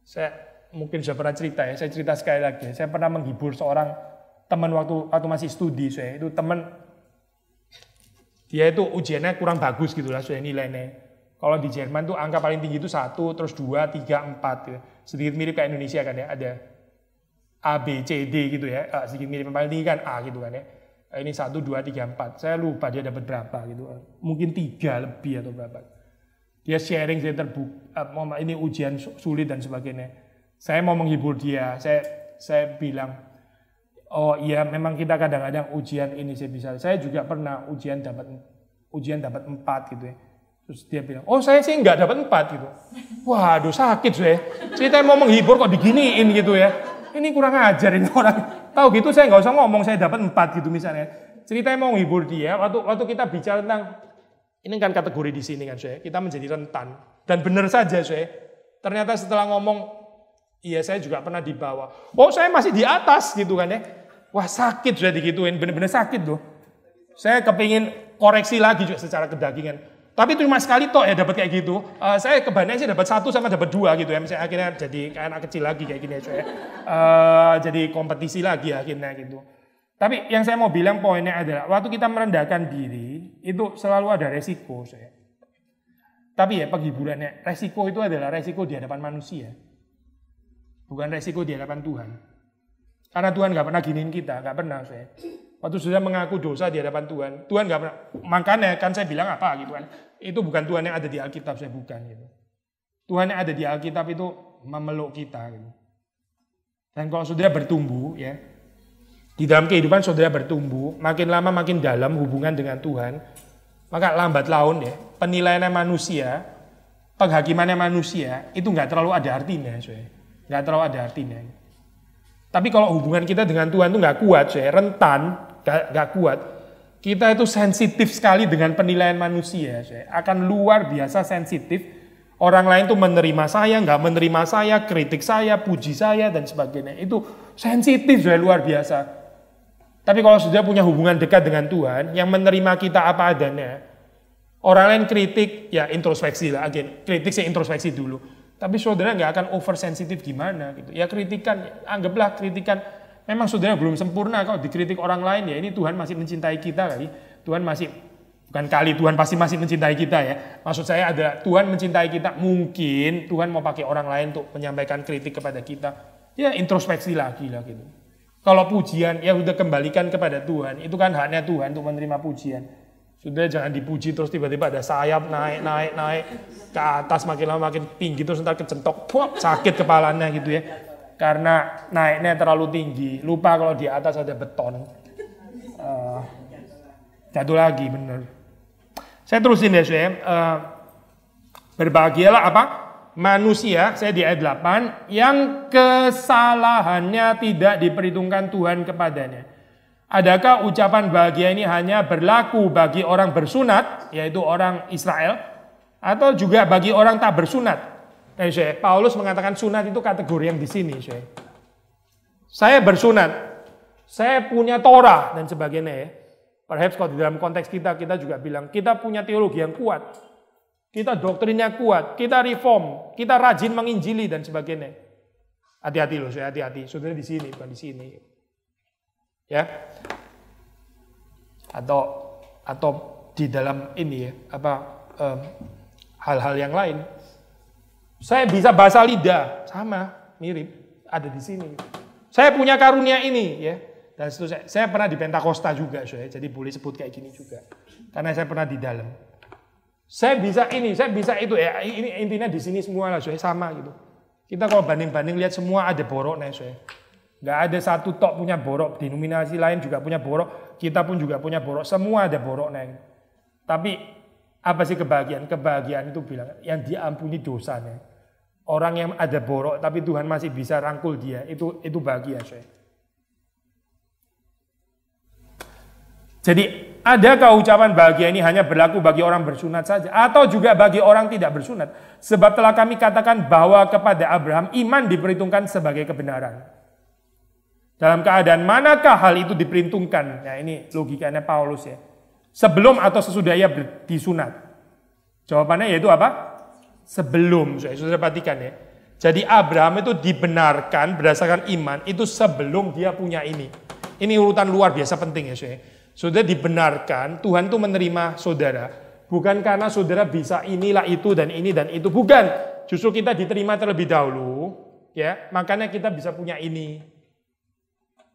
saya mungkin sudah pernah cerita ya, saya cerita sekali lagi. Saya pernah menghibur seorang teman waktu masih studi saya. Itu teman, dia itu ujiannya kurang bagus gitu lah, saya nilainya. Kalau di Jerman tuh angka paling tinggi itu 1, terus 2, 3, 4 gitu. Sedikit mirip kayak Indonesia kan ya, ada A, B, C, D gitu ya. Sedikit mirip, paling tinggi kan A gitu kan ya. Ini 1, 2, 3, 4. Saya lupa dia dapat berapa gitu. Mungkin 3 lebih atau berapa. Dia sharing, saya terbuka, ini ujian sulit dan sebagainya. Saya mau menghibur dia, saya bilang, oh iya memang kita kadang-kadang ujian ini saya juga pernah ujian dapat 4 gitu ya. Terus dia bilang, oh saya sih nggak dapat 4 gitu. Waduh sakit saya. Ceritanya mau menghibur kok diginiin gitu ya. Ini kurang ajar ini orang. Tahu gitu saya nggak usah ngomong saya dapat 4 gitu misalnya. Ceritanya mau menghibur dia. Waktu kita bicara tentang ini kan kategori di sini kan saya. Kita menjadi rentan. Dan benar saja saya. Ternyata setelah ngomong, iya saya juga pernah di bawah. Oh saya masih di atas gitu kan ya. Wah sakit sudah digituin. Benar-benar sakit loh. Saya kepingin koreksi lagi juga secara kedagingan. Tapi cuma sekali toh ya dapat kayak gitu. Saya kebanyakan sih dapat 1 sama dapat 2 gitu ya. Misalnya akhirnya jadi kayak anak kecil lagi kayak gini ya saya. Jadi kompetisi lagi akhirnya gitu. Tapi yang saya mau bilang poinnya adalah waktu kita merendahkan diri itu selalu ada resiko saya. Tapi ya penghiburannya resiko itu adalah resiko di hadapan manusia. Bukan resiko di hadapan Tuhan. Karena Tuhan nggak pernah giniin kita, nggak pernah saya. Waktu sudah mengaku dosa di hadapan Tuhan nggak pernah. Makanya kan saya bilang apa gitu kan? Itu bukan Tuhan yang ada di Alkitab, saya bukan gitu. Tuhan yang ada di Alkitab itu memeluk kita gitu. Dan kalau saudara bertumbuh ya, di dalam kehidupan saudara bertumbuh, makin lama makin dalam hubungan dengan Tuhan, maka lambat laun ya, penilaiannya manusia, penghakimannya manusia, itu nggak terlalu ada artinya, nggak terlalu ada artinya. Tapi kalau hubungan kita dengan Tuhan itu nggak kuat, rentan, nggak kuat, kita itu sensitif sekali dengan penilaian manusia, akan luar biasa sensitif. Orang lain tuh menerima saya, nggak menerima saya, kritik saya, puji saya dan sebagainya, itu sensitif, luar biasa. Tapi kalau sudah punya hubungan dekat dengan Tuhan, yang menerima kita apa adanya, orang lain kritik, ya introspeksi lah, kritik saya introspeksi dulu. Tapi saudara nggak akan oversensitif gimana gitu. Ya kritikan, anggaplah kritikan, memang saudara belum sempurna kalau dikritik orang lain, ya ini Tuhan masih mencintai kita kali. Tuhan masih, bukan kali, Tuhan pasti masih mencintai kita ya. Maksud saya adalah Tuhan mencintai kita, mungkin Tuhan mau pakai orang lain untuk menyampaikan kritik kepada kita. Ya introspeksi lagi lah gitu. Kalau pujian, ya udah kembalikan kepada Tuhan. Itu kan haknya Tuhan untuk menerima pujian. Sudah jangan dipuji terus tiba-tiba ada sayap naik ke atas makin lama makin tinggi terus ntar kecentok, sakit kepalanya gitu ya. Karena naiknya terlalu tinggi. Lupa kalau di atas ada beton. Jatuh lagi bener. Saya terusin ya saya. Berbahagialah apa? Manusia, saya di ayat 8, yang kesalahannya tidak diperhitungkan Tuhan kepadanya. Adakah ucapan bahagia ini hanya berlaku bagi orang bersunat, yaitu orang Israel, atau juga bagi orang tak bersunat? Paulus mengatakan sunat itu kategori yang di sini. Saya bersunat, saya punya Torah dan sebagainya. Perhaps kalau di dalam konteks kita juga bilang, kita punya teologi yang kuat. Kita doktrinnya kuat, kita reform, kita rajin menginjili dan sebagainya. Hati-hati loh, saya hati-hati. Saudara di sini, bukan di sini. Ya. Atau di dalam ini ya, hal-hal yang lain. Saya bisa bahasa lidah, sama, mirip, ada di sini. Saya punya karunia ini ya. Dan seterusnya. Saya pernah di Pentakosta juga, jadi boleh sebut kayak gini juga. Karena saya pernah di dalam. Saya bisa ini, saya bisa itu ya. Ini intinya di sini semua lah, sama gitu. Kita kalau banding-banding lihat semua ada boroknya, Nggak ada satu tok punya borok, denominasi lain juga punya borok, kita pun juga punya borok, semua ada boroknya. Tapi apa sih kebahagiaan? Kebahagiaan itu bilang yang diampuni dosanya. Orang yang ada borok tapi Tuhan masih bisa rangkul dia, itu bahagia, Jadi, adakah ucapan bahagia ini hanya berlaku bagi orang bersunat saja? Atau juga bagi orang tidak bersunat? Sebab telah kami katakan bahwa kepada Abraham iman diperhitungkan sebagai kebenaran. Dalam keadaan manakah hal itu diperhitungkan? Nah ini logikanya Paulus ya. Sebelum atau sesudah ia disunat? Jawabannya yaitu apa? Sebelum. Sudah perhatikan ya. Jadi Abraham itu dibenarkan berdasarkan iman itu sebelum dia punya ini. Ini urutan luar biasa penting ya. Sudah dibenarkan, Tuhan tuh menerima saudara. Bukan karena saudara bisa inilah itu dan ini dan itu. Bukan. Justru kita diterima terlebih dahulu. Ya, makanya kita bisa punya ini.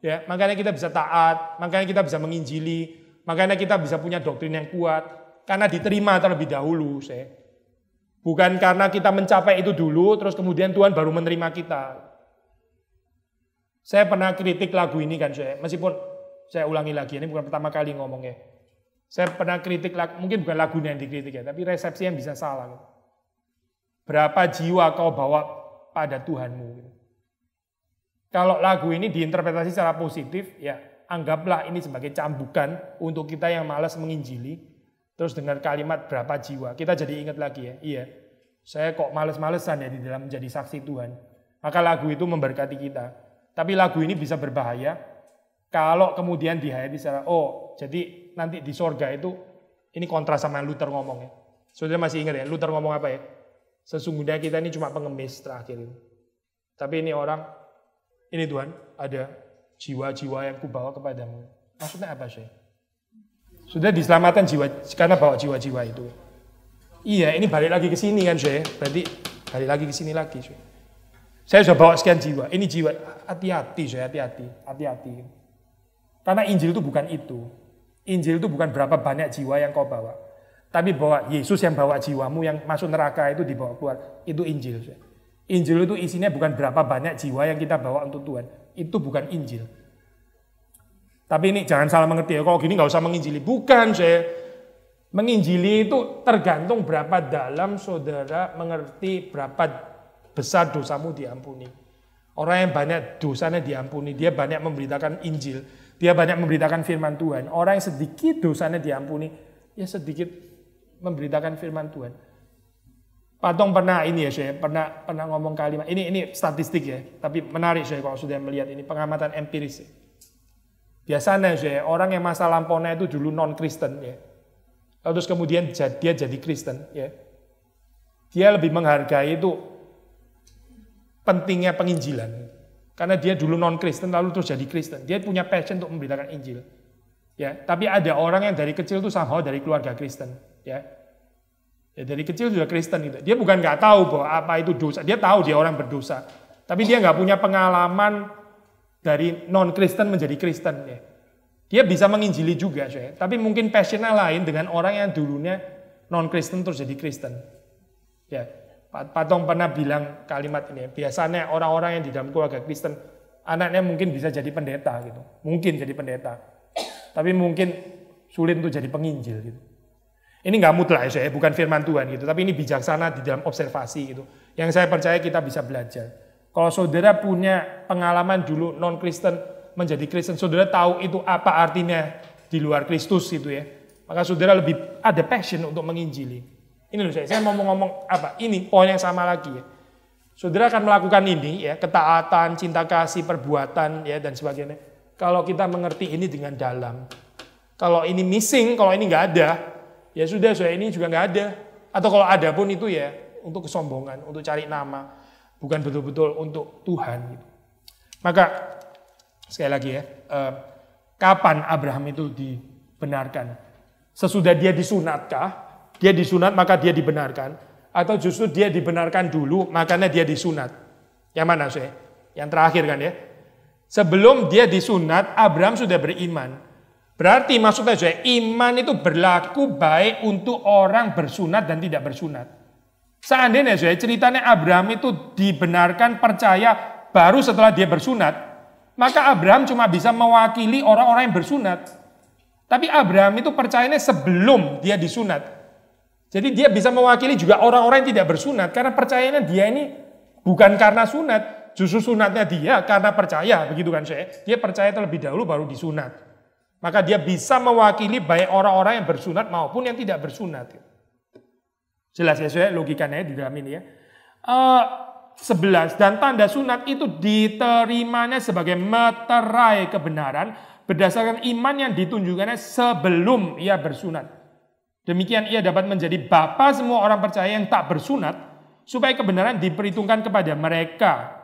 Ya, makanya kita bisa taat. Makanya kita bisa menginjili. Makanya kita bisa punya doktrin yang kuat. Karena diterima terlebih dahulu. Bukan karena kita mencapai itu dulu, terus kemudian Tuhan baru menerima kita. Saya pernah kritik lagu ini kan, meskipun saya ulangi lagi, ini bukan pertama kali ngomongnya. Saya pernah kritik, mungkin bukan lagunya yang dikritik ya, tapi resepsi yang bisa salah. Berapa jiwa kau bawa pada Tuhanmu? Kalau lagu ini diinterpretasi secara positif, ya anggaplah ini sebagai cambukan untuk kita yang malas menginjili. Terus dengar kalimat berapa jiwa, kita jadi ingat lagi ya, iya, saya kok males-malesan ya di dalam menjadi saksi Tuhan. Maka lagu itu memberkati kita. Tapi lagu ini bisa berbahaya, kalau kemudian dihayati secara, jadi nanti di sorga itu, ini kontra sama yang Luther ngomong ya. Saudara masih ingat ya, Luther ngomong apa ya? Sesungguhnya kita ini cuma pengemis terakhir ini. Tapi ini orang, ini Tuhan, ada jiwa-jiwa yang kubawa kepadamu. Maksudnya apa sih? Sudah diselamatkan jiwa, karena bawa jiwa-jiwa itu. Iya, ini balik lagi ke sini kan, berarti balik lagi ke sini lagi. Saya sudah bawa sekian jiwa, ini jiwa, hati-hati, hati-hati. Karena Injil itu bukan itu. Injil itu bukan berapa banyak jiwa yang kau bawa. Tapi bahwa Yesus yang bawa jiwamu yang masuk neraka itu dibawa keluar. Itu Injil. Injil itu isinya bukan berapa banyak jiwa yang kita bawa untuk Tuhan. Itu bukan Injil. Tapi ini jangan salah mengerti ya. Kalau gini nggak usah menginjili. Bukan, menginjili itu tergantung berapa dalam saudara mengerti berapa besar dosamu diampuni. Orang yang banyak dosanya diampuni, dia banyak memberitakan Injil. Dia banyak memberitakan firman Tuhan. Orang yang sedikit dosanya diampuni, ya sedikit memberitakan firman Tuhan. Patong pernah ini ya, saya pernah ngomong kalimat. Ini statistik ya, tapi menarik saya kalau sudah melihat ini pengamatan empiris. Ya. Biasanya saya orang yang masa lampaunya itu dulu non Kristen ya, lalu terus kemudian dia jadi Kristen ya. Dia lebih menghargai itu pentingnya penginjilan. Karena dia dulu non-Kristen lalu terus jadi Kristen. Dia punya passion untuk memberitakan Injil. Ya, tapi ada orang yang dari kecil tuh somehow dari keluarga Kristen, ya. Ya dari kecil sudah Kristen gitu. Dia bukan nggak tahu bahwa apa itu dosa. Dia tahu dia orang berdosa. Tapi dia nggak punya pengalaman dari non-Kristen menjadi Kristen ya. Dia bisa menginjili juga, tapi mungkin passionnya lain dengan orang yang dulunya non-Kristen terus jadi Kristen. Ya. Patong pernah bilang kalimat ini, biasanya orang-orang yang di dalam keluarga Kristen, anaknya mungkin bisa jadi pendeta gitu, mungkin jadi pendeta, tapi mungkin sulit untuk jadi penginjil gitu. Ini nggak mutlak ya, bukan firman Tuhan gitu, tapi ini bijaksana di dalam observasi gitu. Yang saya percaya kita bisa belajar. Kalau saudara punya pengalaman dulu non-Kristen menjadi Kristen, saudara tahu itu apa artinya di luar Kristus gitu ya, maka saudara lebih ada passion untuk menginjili. Ini loh saya mau ngomong apa? Ini poin yang sama lagi ya. Saudara akan melakukan ini ya, ketaatan, cinta kasih, perbuatan ya dan sebagainya. Kalau kita mengerti ini dengan dalam. Kalau ini missing, kalau ini nggak ada, ya sudah ini juga nggak ada. Atau kalau ada pun itu ya untuk kesombongan, untuk cari nama, bukan betul-betul untuk Tuhan gitu. Maka sekali lagi ya, kapan Abraham itu dibenarkan? Sesudah dia disunatkah? Dia disunat maka dia dibenarkan, atau justru dia dibenarkan dulu makanya dia disunat? Yang mana sih? Yang terakhir kan ya. Sebelum dia disunat, Abraham sudah beriman. Berarti maksudnya iman itu berlaku baik untuk orang bersunat dan tidak bersunat. Seandainya ceritanya Abraham itu dibenarkan percaya baru setelah dia bersunat, maka Abraham cuma bisa mewakili orang-orang yang bersunat. Tapi Abraham itu percayanya sebelum dia disunat. Jadi dia bisa mewakili juga orang-orang yang tidak bersunat karena percayanya dia ini bukan karena sunat, justru sunatnya dia karena percaya, begitu kan saya? Dia percaya terlebih dahulu baru disunat. Maka dia bisa mewakili baik orang-orang yang bersunat maupun yang tidak bersunat. Jelas ya saya logikanya di dalam ini ya. 11 dan tanda sunat itu diterimanya sebagai meterai kebenaran berdasarkan iman yang ditunjukkannya sebelum ia bersunat. Demikian ia dapat menjadi bapa semua orang percaya yang tak bersunat supaya kebenaran diperhitungkan kepada mereka.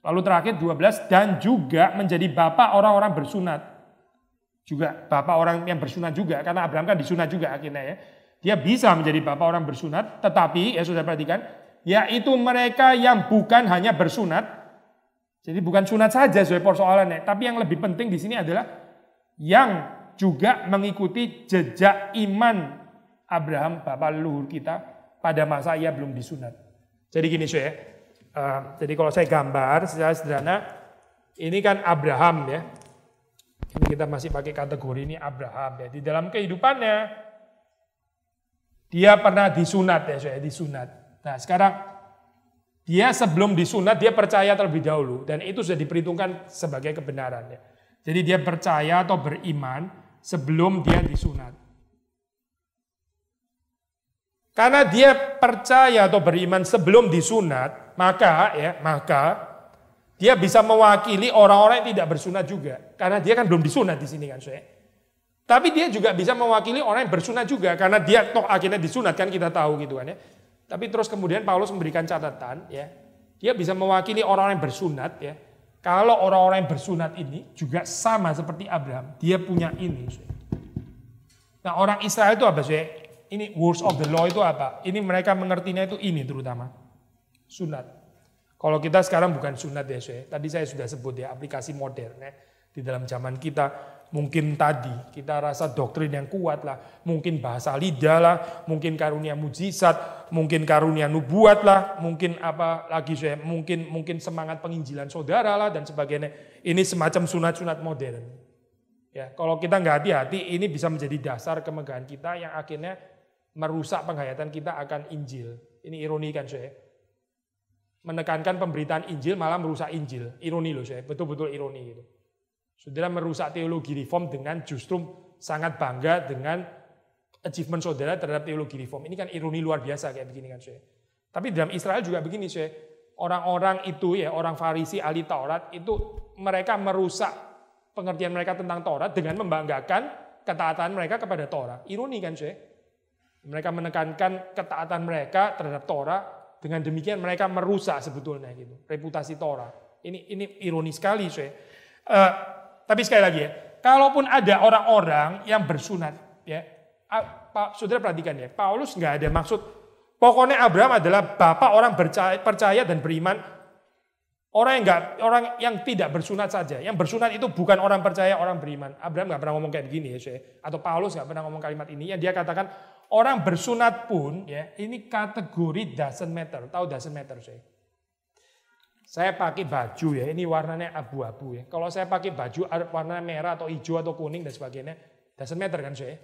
Lalu terakhir 12 dan juga menjadi bapa orang-orang bersunat. Juga bapak orang yang bersunat juga, karena Abraham kan disunat juga akhirnya ya. Dia bisa menjadi bapak orang bersunat, tetapi ya sudah perhatikan, yaitu mereka yang bukan hanya bersunat, jadi bukan sunat saja sesuai persoalannya, tapi yang lebih penting di sini adalah yang juga mengikuti jejak iman Abraham, bapak leluhur kita, pada masa ia belum disunat. Jadi gini saya, jadi kalau saya gambar secara sederhana, ini kan Abraham ya. Ini kita masih pakai kategori ini Abraham ya. Di dalam kehidupannya dia pernah disunat ya, saya disunat. Nah, sekarang dia sebelum disunat dia percaya terlebih dahulu dan itu sudah diperhitungkan sebagai kebenaran ya. Jadi dia percaya atau beriman sebelum dia disunat. Karena dia percaya atau beriman sebelum disunat, maka dia bisa mewakili orang-orang yang tidak bersunat juga. Karena dia kan belum disunat di sini kan, saya. Tapi dia juga bisa mewakili orang yang bersunat juga. Karena dia toh akhirnya disunat kan, kita tahu gitu kan ya. Tapi terus kemudian Paulus memberikan catatan ya. Dia bisa mewakili orang-orang yang bersunat ya. Kalau orang-orang yang bersunat ini juga sama seperti Abraham. Dia punya ini. Saya. Nah orang Israel itu apa sih? Ini words of the law itu apa? Ini mereka mengertinya itu ini terutama. Sunat. Kalau kita sekarang bukan sunat ya, tadi saya sudah sebut ya aplikasi modern ya. Di dalam zaman kita mungkin tadi kita rasa doktrin yang kuat lah, mungkin bahasa lidah lah, mungkin karunia mujizat, mungkin karunia nubuat lah, mungkin apa lagi saya, mungkin semangat penginjilan saudara lah dan sebagainya. Ini semacam sunat-sunat modern. Ya, kalau kita nggak hati-hati ini bisa menjadi dasar kemegahan kita yang akhirnya merusak penghayatan kita akan Injil. Ini ironi kan saya. Menekankan pemberitaan Injil malah merusak Injil. Ironi loh saya, betul-betul ironi gitu. Saudara merusak teologi reform dengan justru sangat bangga dengan achievement saudara terhadap teologi reform. Ini kan ironi luar biasa kayak begini kan saya. Tapi dalam Israel juga begini saya. Orang-orang itu ya, orang Farisi, ahli Taurat itu mereka merusak pengertian mereka tentang Taurat dengan membanggakan ketaatan mereka kepada Taurat. Ironi kan saya. Mereka menekankan ketaatan mereka terhadap Taurat. Dengan demikian mereka merusak sebetulnya gitu reputasi Torah. Ini ironi sekali, saya. Tapi sekali lagi ya, kalaupun ada orang-orang yang bersunat, ya, saudara perhatikan ya, Paulus nggak ada maksud. Pokoknya Abraham adalah bapak orang percaya dan beriman. Orang yang tidak bersunat saja. Yang bersunat itu bukan orang percaya, orang beriman. Abraham nggak pernah ngomong kayak begini ya, saya. Atau Paulus nggak pernah ngomong kalimat ini. Yang dia katakan orang bersunat pun, ya, ini kategori doesn't matter. Tahu doesn't matter, saya? Saya pakai baju ya, ini warnanya abu-abu ya. Kalau saya pakai baju warnanya merah atau hijau atau kuning dan sebagainya, doesn't matter kan, saya?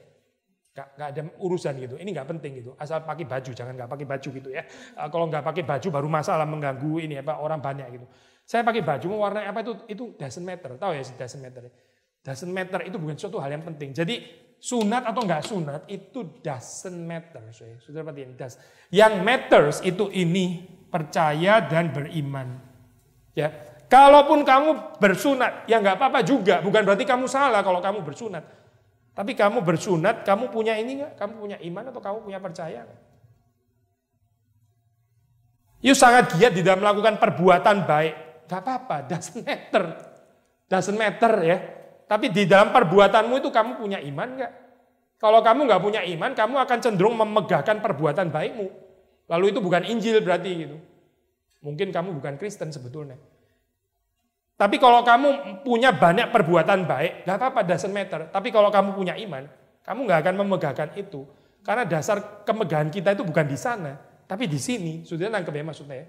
Nggak ada urusan gitu. Ini nggak penting gitu. Asal pakai baju, jangan nggak pakai baju gitu ya. Kalau nggak pakai baju baru masalah mengganggu ini apa orang banyak gitu. Saya pakai baju mau warna apa itu doesn't matter. Tahu ya doesn't matter. Doesn't matter itu bukan suatu hal yang penting. Jadi sunat atau nggak sunat itu doesn't matter. Sudah perhatiin. Yang matters itu ini percaya dan beriman. Ya, kalaupun kamu bersunat ya nggak apa-apa juga. Bukan berarti kamu salah kalau kamu bersunat. Tapi kamu bersunat, kamu punya ini nggak? Kamu punya iman atau kamu punya percaya? You sangat giat di dalam melakukan perbuatan baik. Gak apa-apa, doesn't matter. Doesn't matter ya. Tapi di dalam perbuatanmu itu kamu punya iman nggak? Kalau kamu nggak punya iman, kamu akan cenderung memegahkan perbuatan baikmu. Lalu itu bukan Injil berarti gitu. Mungkin kamu bukan Kristen sebetulnya. Tapi kalau kamu punya banyak perbuatan baik, gak apa-apa, doesn't matter. Tapi kalau kamu punya iman, kamu gak akan memegahkan itu. Karena dasar kemegahan kita itu bukan di sana, tapi di sini. Sudah nangkep ya maksudnya ya?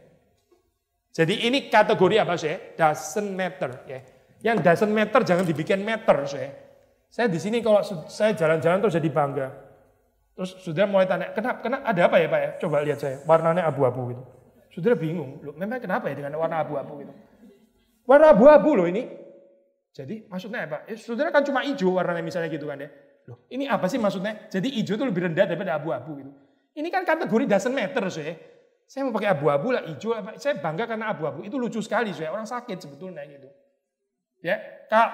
Jadi ini kategori apa sih? Doesn't matter ya. Yang doesn't matter jangan dibikin matter sih. Saya di sini kalau saya jalan-jalan terus jadi bangga. Terus saudara mulai tanya, kenapa ada apa ya Pak ya? Coba lihat saya, warnanya abu-abu gitu. Saudara bingung, loh, memang kenapa ya dengan warna abu-abu gitu? Warna abu-abu loh ini. Jadi maksudnya apa? Saudara kan cuma hijau warnanya misalnya gitu kan ya. Loh, ini apa sih maksudnya? Jadi hijau itu lebih rendah daripada abu-abu gitu. Ini kan kategori doesn't matter sih. Saya mau pakai abu-abu lah, hijau apa? Saya bangga karena abu-abu itu lucu sekali sih. Orang sakit sebetulnya gitu. Ya,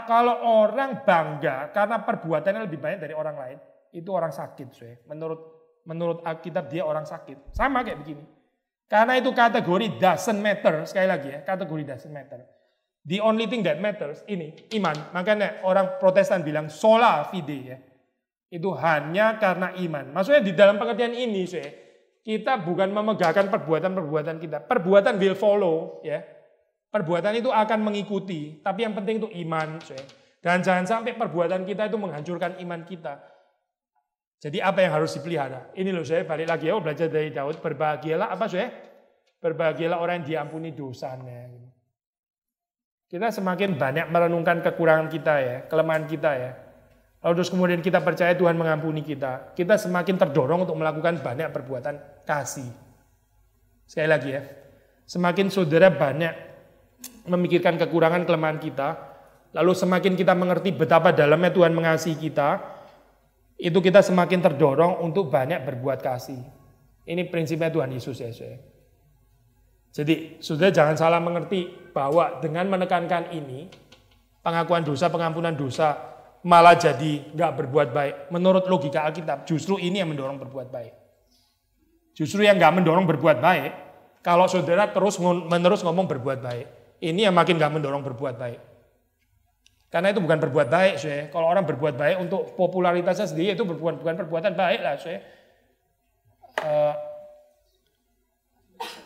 kalau orang bangga karena perbuatannya lebih banyak dari orang lain, itu orang sakit sih. Menurut Alkitab dia orang sakit. Sama kayak begini. Karena itu kategori doesn't matter, sekali lagi ya, kategori doesn't matter. The only thing that matters ini iman. Makanya orang Protestan bilang sola fide ya. Itu hanya karena iman. Maksudnya di dalam pengertian ini sih, kita bukan memegahkan perbuatan-perbuatan kita. Perbuatan will follow ya. Perbuatan itu akan mengikuti, tapi yang penting itu iman sih. Dan jangan sampai perbuatan kita itu menghancurkan iman kita. Jadi apa yang harus dipelihara? Ini loh saya balik lagi ya, belajar dari Daud, berbahagialah apa sih? Berbahagialah orang yang diampuni dosanya. Kita semakin banyak merenungkan kekurangan kita ya, kelemahan kita ya. Lalu terus kemudian kita percaya Tuhan mengampuni kita. Kita semakin terdorong untuk melakukan banyak perbuatan kasih. Sekali lagi ya, semakin saudara banyak memikirkan kekurangan kelemahan kita, lalu semakin kita mengerti betapa dalamnya Tuhan mengasihi kita, itu kita semakin terdorong untuk banyak berbuat kasih. Ini prinsipnya Tuhan Yesus ya. Jadi, saudara jangan salah mengerti bahwa dengan menekankan ini, pengakuan dosa, pengampunan dosa, malah jadi nggak berbuat baik. Menurut logika Alkitab, justru ini yang mendorong berbuat baik. Justru yang nggak mendorong berbuat baik, kalau saudara menerus ngomong berbuat baik, ini yang makin nggak mendorong berbuat baik. Karena itu bukan berbuat baik, saya. Kalau orang berbuat baik untuk popularitasnya sendiri, itu bukan perbuatan baik lah, saya.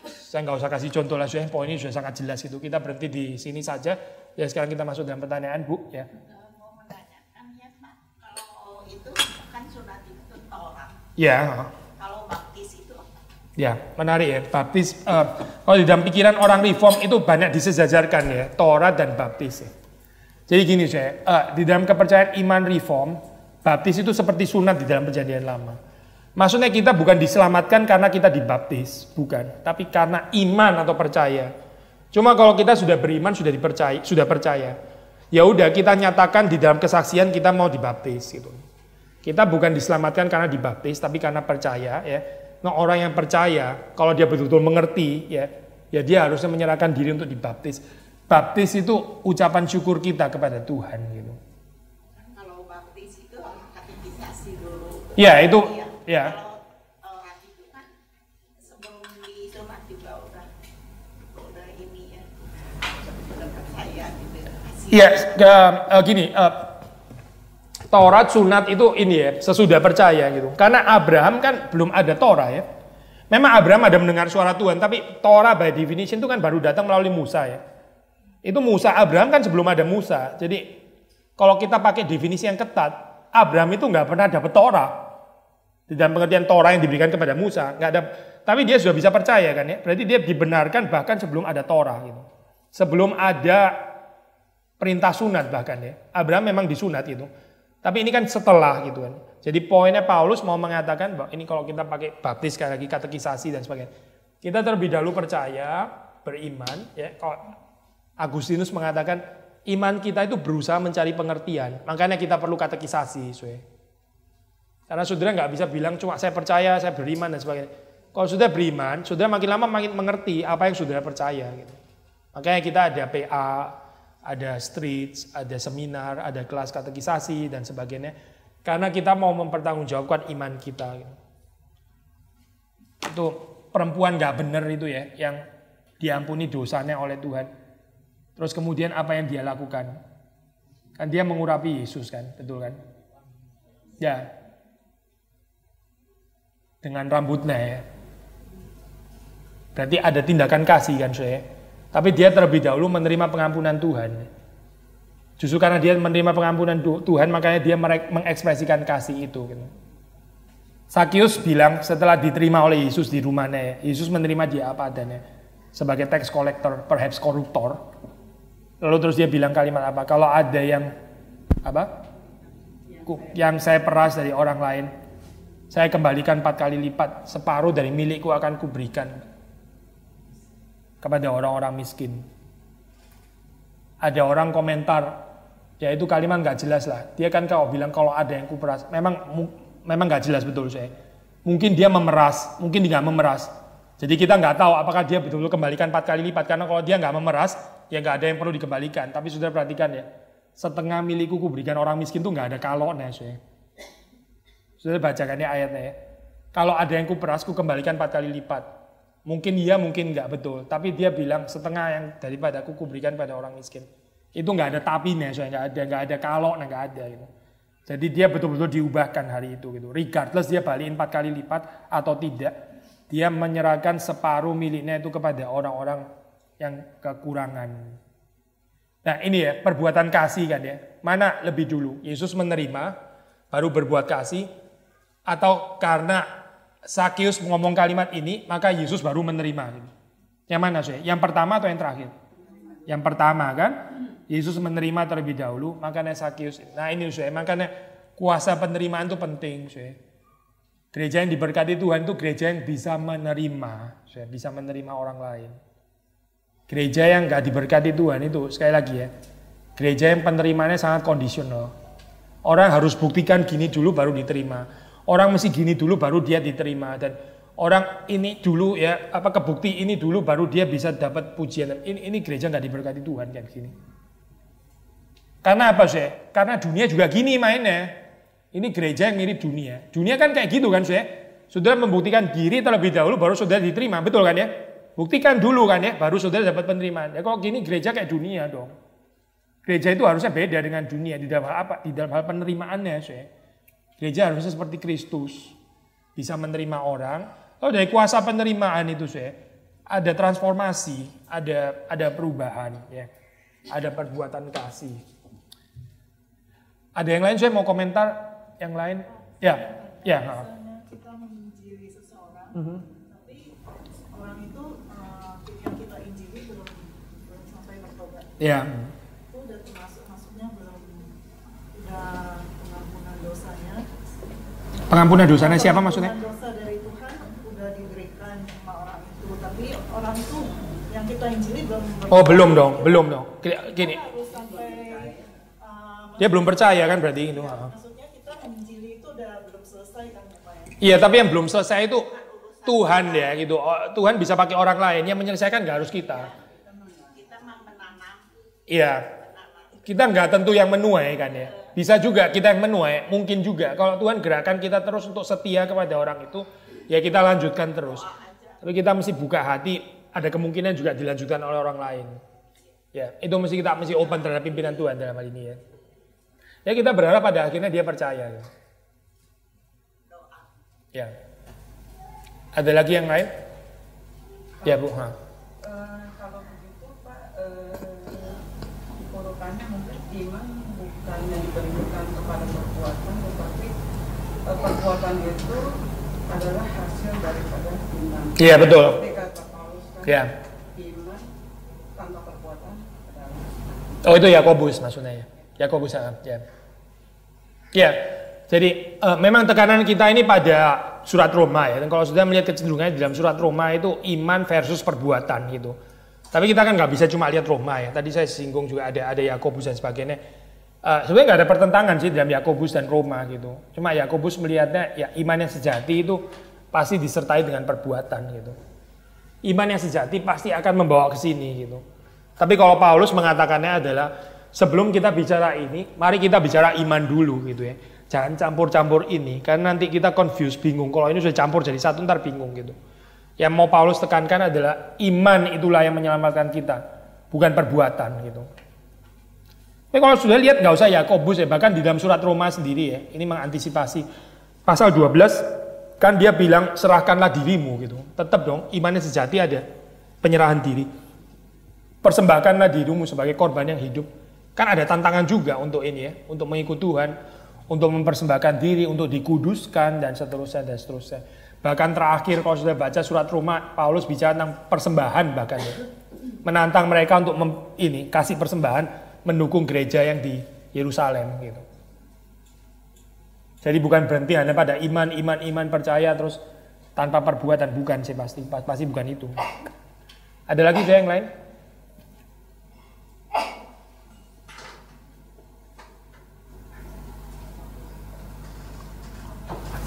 Saya nggak usah kasih contoh lah, saya. Poinnya sudah sangat jelas itu. Kita berhenti di sini saja. Ya sekarang kita masuk dalam pertanyaan, Bu. Ya. Mau menanyakan ya Pak, kalau itu kan sunat itu Taurat. Ya. Kalau baptis itu? Ya, menarik ya. Baptis. Kalau di dalam pikiran orang reform itu banyak disejajarkan ya, Taurat dan baptis ya. Jadi gini saya, di dalam kepercayaan iman reform, baptis itu seperti sunat di dalam perjanjian lama. Maksudnya kita bukan diselamatkan karena kita dibaptis, bukan. Tapi karena iman atau percaya. Cuma kalau kita sudah beriman, sudah percaya. Ya udah kita nyatakan di dalam kesaksian kita mau dibaptis gitu. Kita bukan diselamatkan karena dibaptis, tapi karena percaya ya. Nah orang yang percaya, kalau dia betul-betul mengerti ya dia harusnya menyerahkan diri untuk dibaptis. Baptis itu ucapan syukur kita kepada Tuhan gitu. Kalau baptis itu katekisasi dulu. Ya itu, ya. Kalau Taurat itu kan sebelum disunat juga udah ini ya, sudah percaya gitu. Iya, gini, Taurat sunat itu ini ya, sesudah percaya gitu. Karena Abraham kan belum ada Torah ya. Memang Abraham ada mendengar suara Tuhan, tapi Torah by definition itu kan baru datang melalui Musa ya. Itu Musa, Abraham kan sebelum ada Musa. Jadi kalau kita pakai definisi yang ketat, Abraham itu nggak pernah dapat Torah. Di dalam pengertian Torah yang diberikan kepada Musa, nggak ada. Tapi dia sudah bisa percaya kan ya. Berarti dia dibenarkan bahkan sebelum ada Torah gitu. Sebelum ada perintah sunat bahkan ya. Abraham memang disunat itu. Tapi ini kan setelah gitu kan. Jadi poinnya Paulus mau mengatakan bahwa ini kalau kita pakai baptis sekali lagi katekisasi dan sebagainya. Kita terlebih dahulu percaya, beriman ya. Kalau Agustinus mengatakan iman kita itu berusaha mencari pengertian. Makanya kita perlu katekisasi. Karena saudara nggak bisa bilang cuma saya percaya, saya beriman dan sebagainya. Kalau sudah beriman, saudara makin lama makin mengerti apa yang saudara percaya. Gitu. Makanya kita ada PA, ada streets, ada seminar, ada kelas katekisasi dan sebagainya. Karena kita mau mempertanggungjawabkan iman kita. Gitu. Itu perempuan nggak benar itu ya, yang diampuni dosanya oleh Tuhan. Terus kemudian apa yang dia lakukan? Kan dia mengurapi Yesus kan, betul kan? Ya. Dengan rambutnya ya. Berarti ada tindakan kasih kan saya. Tapi dia terlebih dahulu menerima pengampunan Tuhan. Justru karena dia menerima pengampunan Tuhan, makanya dia mengekspresikan kasih itu. Gitu. Sakius bilang setelah diterima oleh Yesus di rumahnya, Yesus menerima dia apa adanya. Sebagai tax collector, perhaps koruptor. Lalu terus dia bilang kalimat apa? Kalau ada yang apa? Yang saya peras dari orang lain, saya kembalikan 4 kali lipat, separuh dari milikku akan kuberikan kepada orang-orang miskin. Ada orang komentar, ya itu kalimat nggak jelas lah. Dia kan kalau bilang kalau ada yang kuperas, memang nggak jelas betul saya. Mungkin dia memeras, mungkin dia nggak memeras. Jadi kita nggak tahu apakah dia betul-betul kembalikan 4 kali lipat. Karena kalau dia nggak memeras, ya nggak ada yang perlu dikembalikan. Tapi sudah perhatikan ya, setengah milikku kuberikan orang miskin tuh nggak ada kaloknya saya. Sudah bacakan ya ayatnya ya. Kalau ada yang kuperas, ku kembalikan 4 kali lipat. Mungkin iya, mungkin nggak betul. Tapi dia bilang setengah yang daripada ku berikan pada orang miskin. Itu nggak ada tapinya, soalnya nggak ada kaloknya, nggak ada gitu. Jadi dia betul-betul diubahkan hari itu gitu. Regardless dia balikin 4 kali lipat atau tidak, dia menyerahkan separuh miliknya itu kepada orang-orang yang kekurangan. Nah ini ya perbuatan kasih kan ya. Mana lebih dulu? Yesus menerima baru berbuat kasih, atau karena Sakius ngomong kalimat ini maka Yesus baru menerima? Yang mana sih? Yang pertama atau yang terakhir? Yang pertama kan? Yesus menerima terlebih dahulu, makanya Sakius. Nah ini saya makanya kuasa penerimaan itu penting. Saya. Gereja yang diberkati Tuhan itu gereja yang bisa menerima, saya bisa menerima orang lain. Gereja yang nggak diberkati Tuhan itu, sekali lagi ya, gereja yang penerimaannya sangat kondisional. Orang harus buktikan gini dulu baru diterima. Orang mesti gini dulu baru dia diterima. Dan orang ini dulu ya, kebukti ini dulu baru dia bisa dapat pujian. Ini gereja nggak diberkati Tuhan kayak gini. Karena apa sih? Karena dunia juga gini mainnya. Ini gereja yang mirip dunia. Dunia kan kayak gitu kan sih. Saudara membuktikan diri terlebih dahulu baru saudara diterima, betul kan ya? Buktikan dulu kan ya, baru saudara dapat penerimaan. Ya kok gini gereja kayak dunia dong. Gereja itu harusnya beda dengan dunia di dalam hal apa? Di dalam hal penerimaannya saya. Gereja harusnya seperti Kristus, bisa menerima orang. Oh dari kuasa penerimaan itu saya ada transformasi, ada perubahan ya, ada perbuatan kasih. Ada yang lain saya mau komentar yang lain ya. Misalnya kita menginjili seseorang, tapi orang itu yang kita injili belum sampai bertobat. Ya. Itu udah maksudnya belum udah pengampunan dosanya. Pengampunan dosanya siapa maksudnya? Pengampunan dosa dari Tuhan udah diberikan sama orang itu, tapi orang itu yang kita injili belum. Oh belum dong. Gini. Harus sampai Dia belum percaya kan berarti itu. maksudnya kita menginjili itu udah belum selesai kan Pak ya? Iya tapi yang belum selesai itu Tuhan ya gitu. Tuhan bisa pakai orang lain, yang menyelesaikan nggak harus kita. Kita menanam. Iya. Kita nggak tentu yang menuai kan ya. Bisa juga kita yang menuai, mungkin juga. Kalau Tuhan gerakan kita terus untuk setia kepada orang itu, ya kita lanjutkan terus. Tapi kita mesti buka hati, ada kemungkinan juga dilanjutkan oleh orang lain. Ya, itu kita mesti open terhadap pimpinan Tuhan dalam hal ini ya. Ya kita berharap pada akhirnya dia percaya. Ya. Ada lagi yang lain? Ya Bu. Kalau begitu Pak, urutannya mungkin iman bukan yang diberikan kepada perbuatan, tetapi perbuatan itu adalah hasil daripada iman. Iya betul. Seperti kata Paulus kan, Ya. iman tanpa perbuatan adalah. Oh itu Yakobus maksudnya ya. Yakobus ya. Ya. Jadi memang tekanan kita ini pada surat Roma ya. Dan kalau sudah melihat kecenderungannya di dalam surat Roma itu iman versus perbuatan gitu. Tapi kita kan nggak bisa cuma lihat Roma ya. Tadi saya singgung juga ada Yakobus dan sebagainya. Sebenarnya nggak ada pertentangan sih dalam Yakobus dan Roma gitu. Cuma Yakobus melihatnya ya iman yang sejati itu pasti disertai dengan perbuatan gitu. Iman yang sejati pasti akan membawa ke sini gitu. Tapi kalau Paulus mengatakannya adalah sebelum kita bicara ini, mari kita bicara iman dulu gitu ya. Jangan campur-campur ini, karena nanti kita confuse, bingung. Kalau ini sudah campur jadi satu, ntar bingung gitu. Yang mau Paulus tekankan adalah iman itulah yang menyelamatkan kita, bukan perbuatan gitu. Tapi kalau sudah lihat nggak usah Yakobus ya, bahkan di dalam surat Roma sendiri ya, ini mengantisipasi. Pasal 12 kan dia bilang serahkanlah dirimu gitu. Tetap dong, imannya sejati ada penyerahan diri. persembahkanlah dirimu sebagai korban yang hidup. Kan ada tantangan juga untuk ini ya, untuk mengikut Tuhan, untuk mempersembahkan diri, untuk dikuduskan dan seterusnya dan seterusnya. Bahkan terakhir kalau sudah baca surat Roma, Paulus bicara tentang persembahan bahkan ya. Menantang mereka untuk kasih persembahan, mendukung gereja yang di Yerusalem gitu. Jadi bukan berhenti hanya pada iman percaya terus tanpa perbuatan, bukan sih pasti bukan itu. Ada lagi yang lain?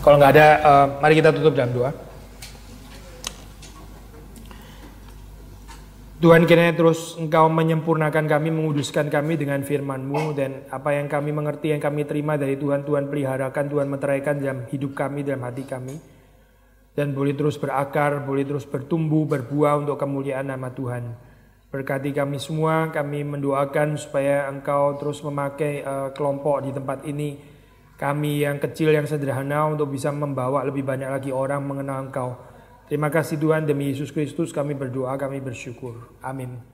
Kalau nggak ada, mari kita tutup dalam doa. Tuhan, kiranya terus Engkau menyempurnakan kami, menguduskan kami dengan firman-Mu, dan apa yang kami mengerti, yang kami terima dari Tuhan, Tuhan peliharakan, Tuhan meteraikan dalam hidup kami, dalam hati kami. Dan boleh terus berakar, boleh terus bertumbuh, berbuah untuk kemuliaan nama Tuhan. Berkati kami semua, kami mendoakan supaya Engkau terus memakai kelompok di tempat ini, kami yang kecil, yang sederhana, untuk bisa membawa lebih banyak lagi orang mengenal Engkau. Terima kasih Tuhan, demi Yesus Kristus kami berdoa, kami bersyukur. Amin.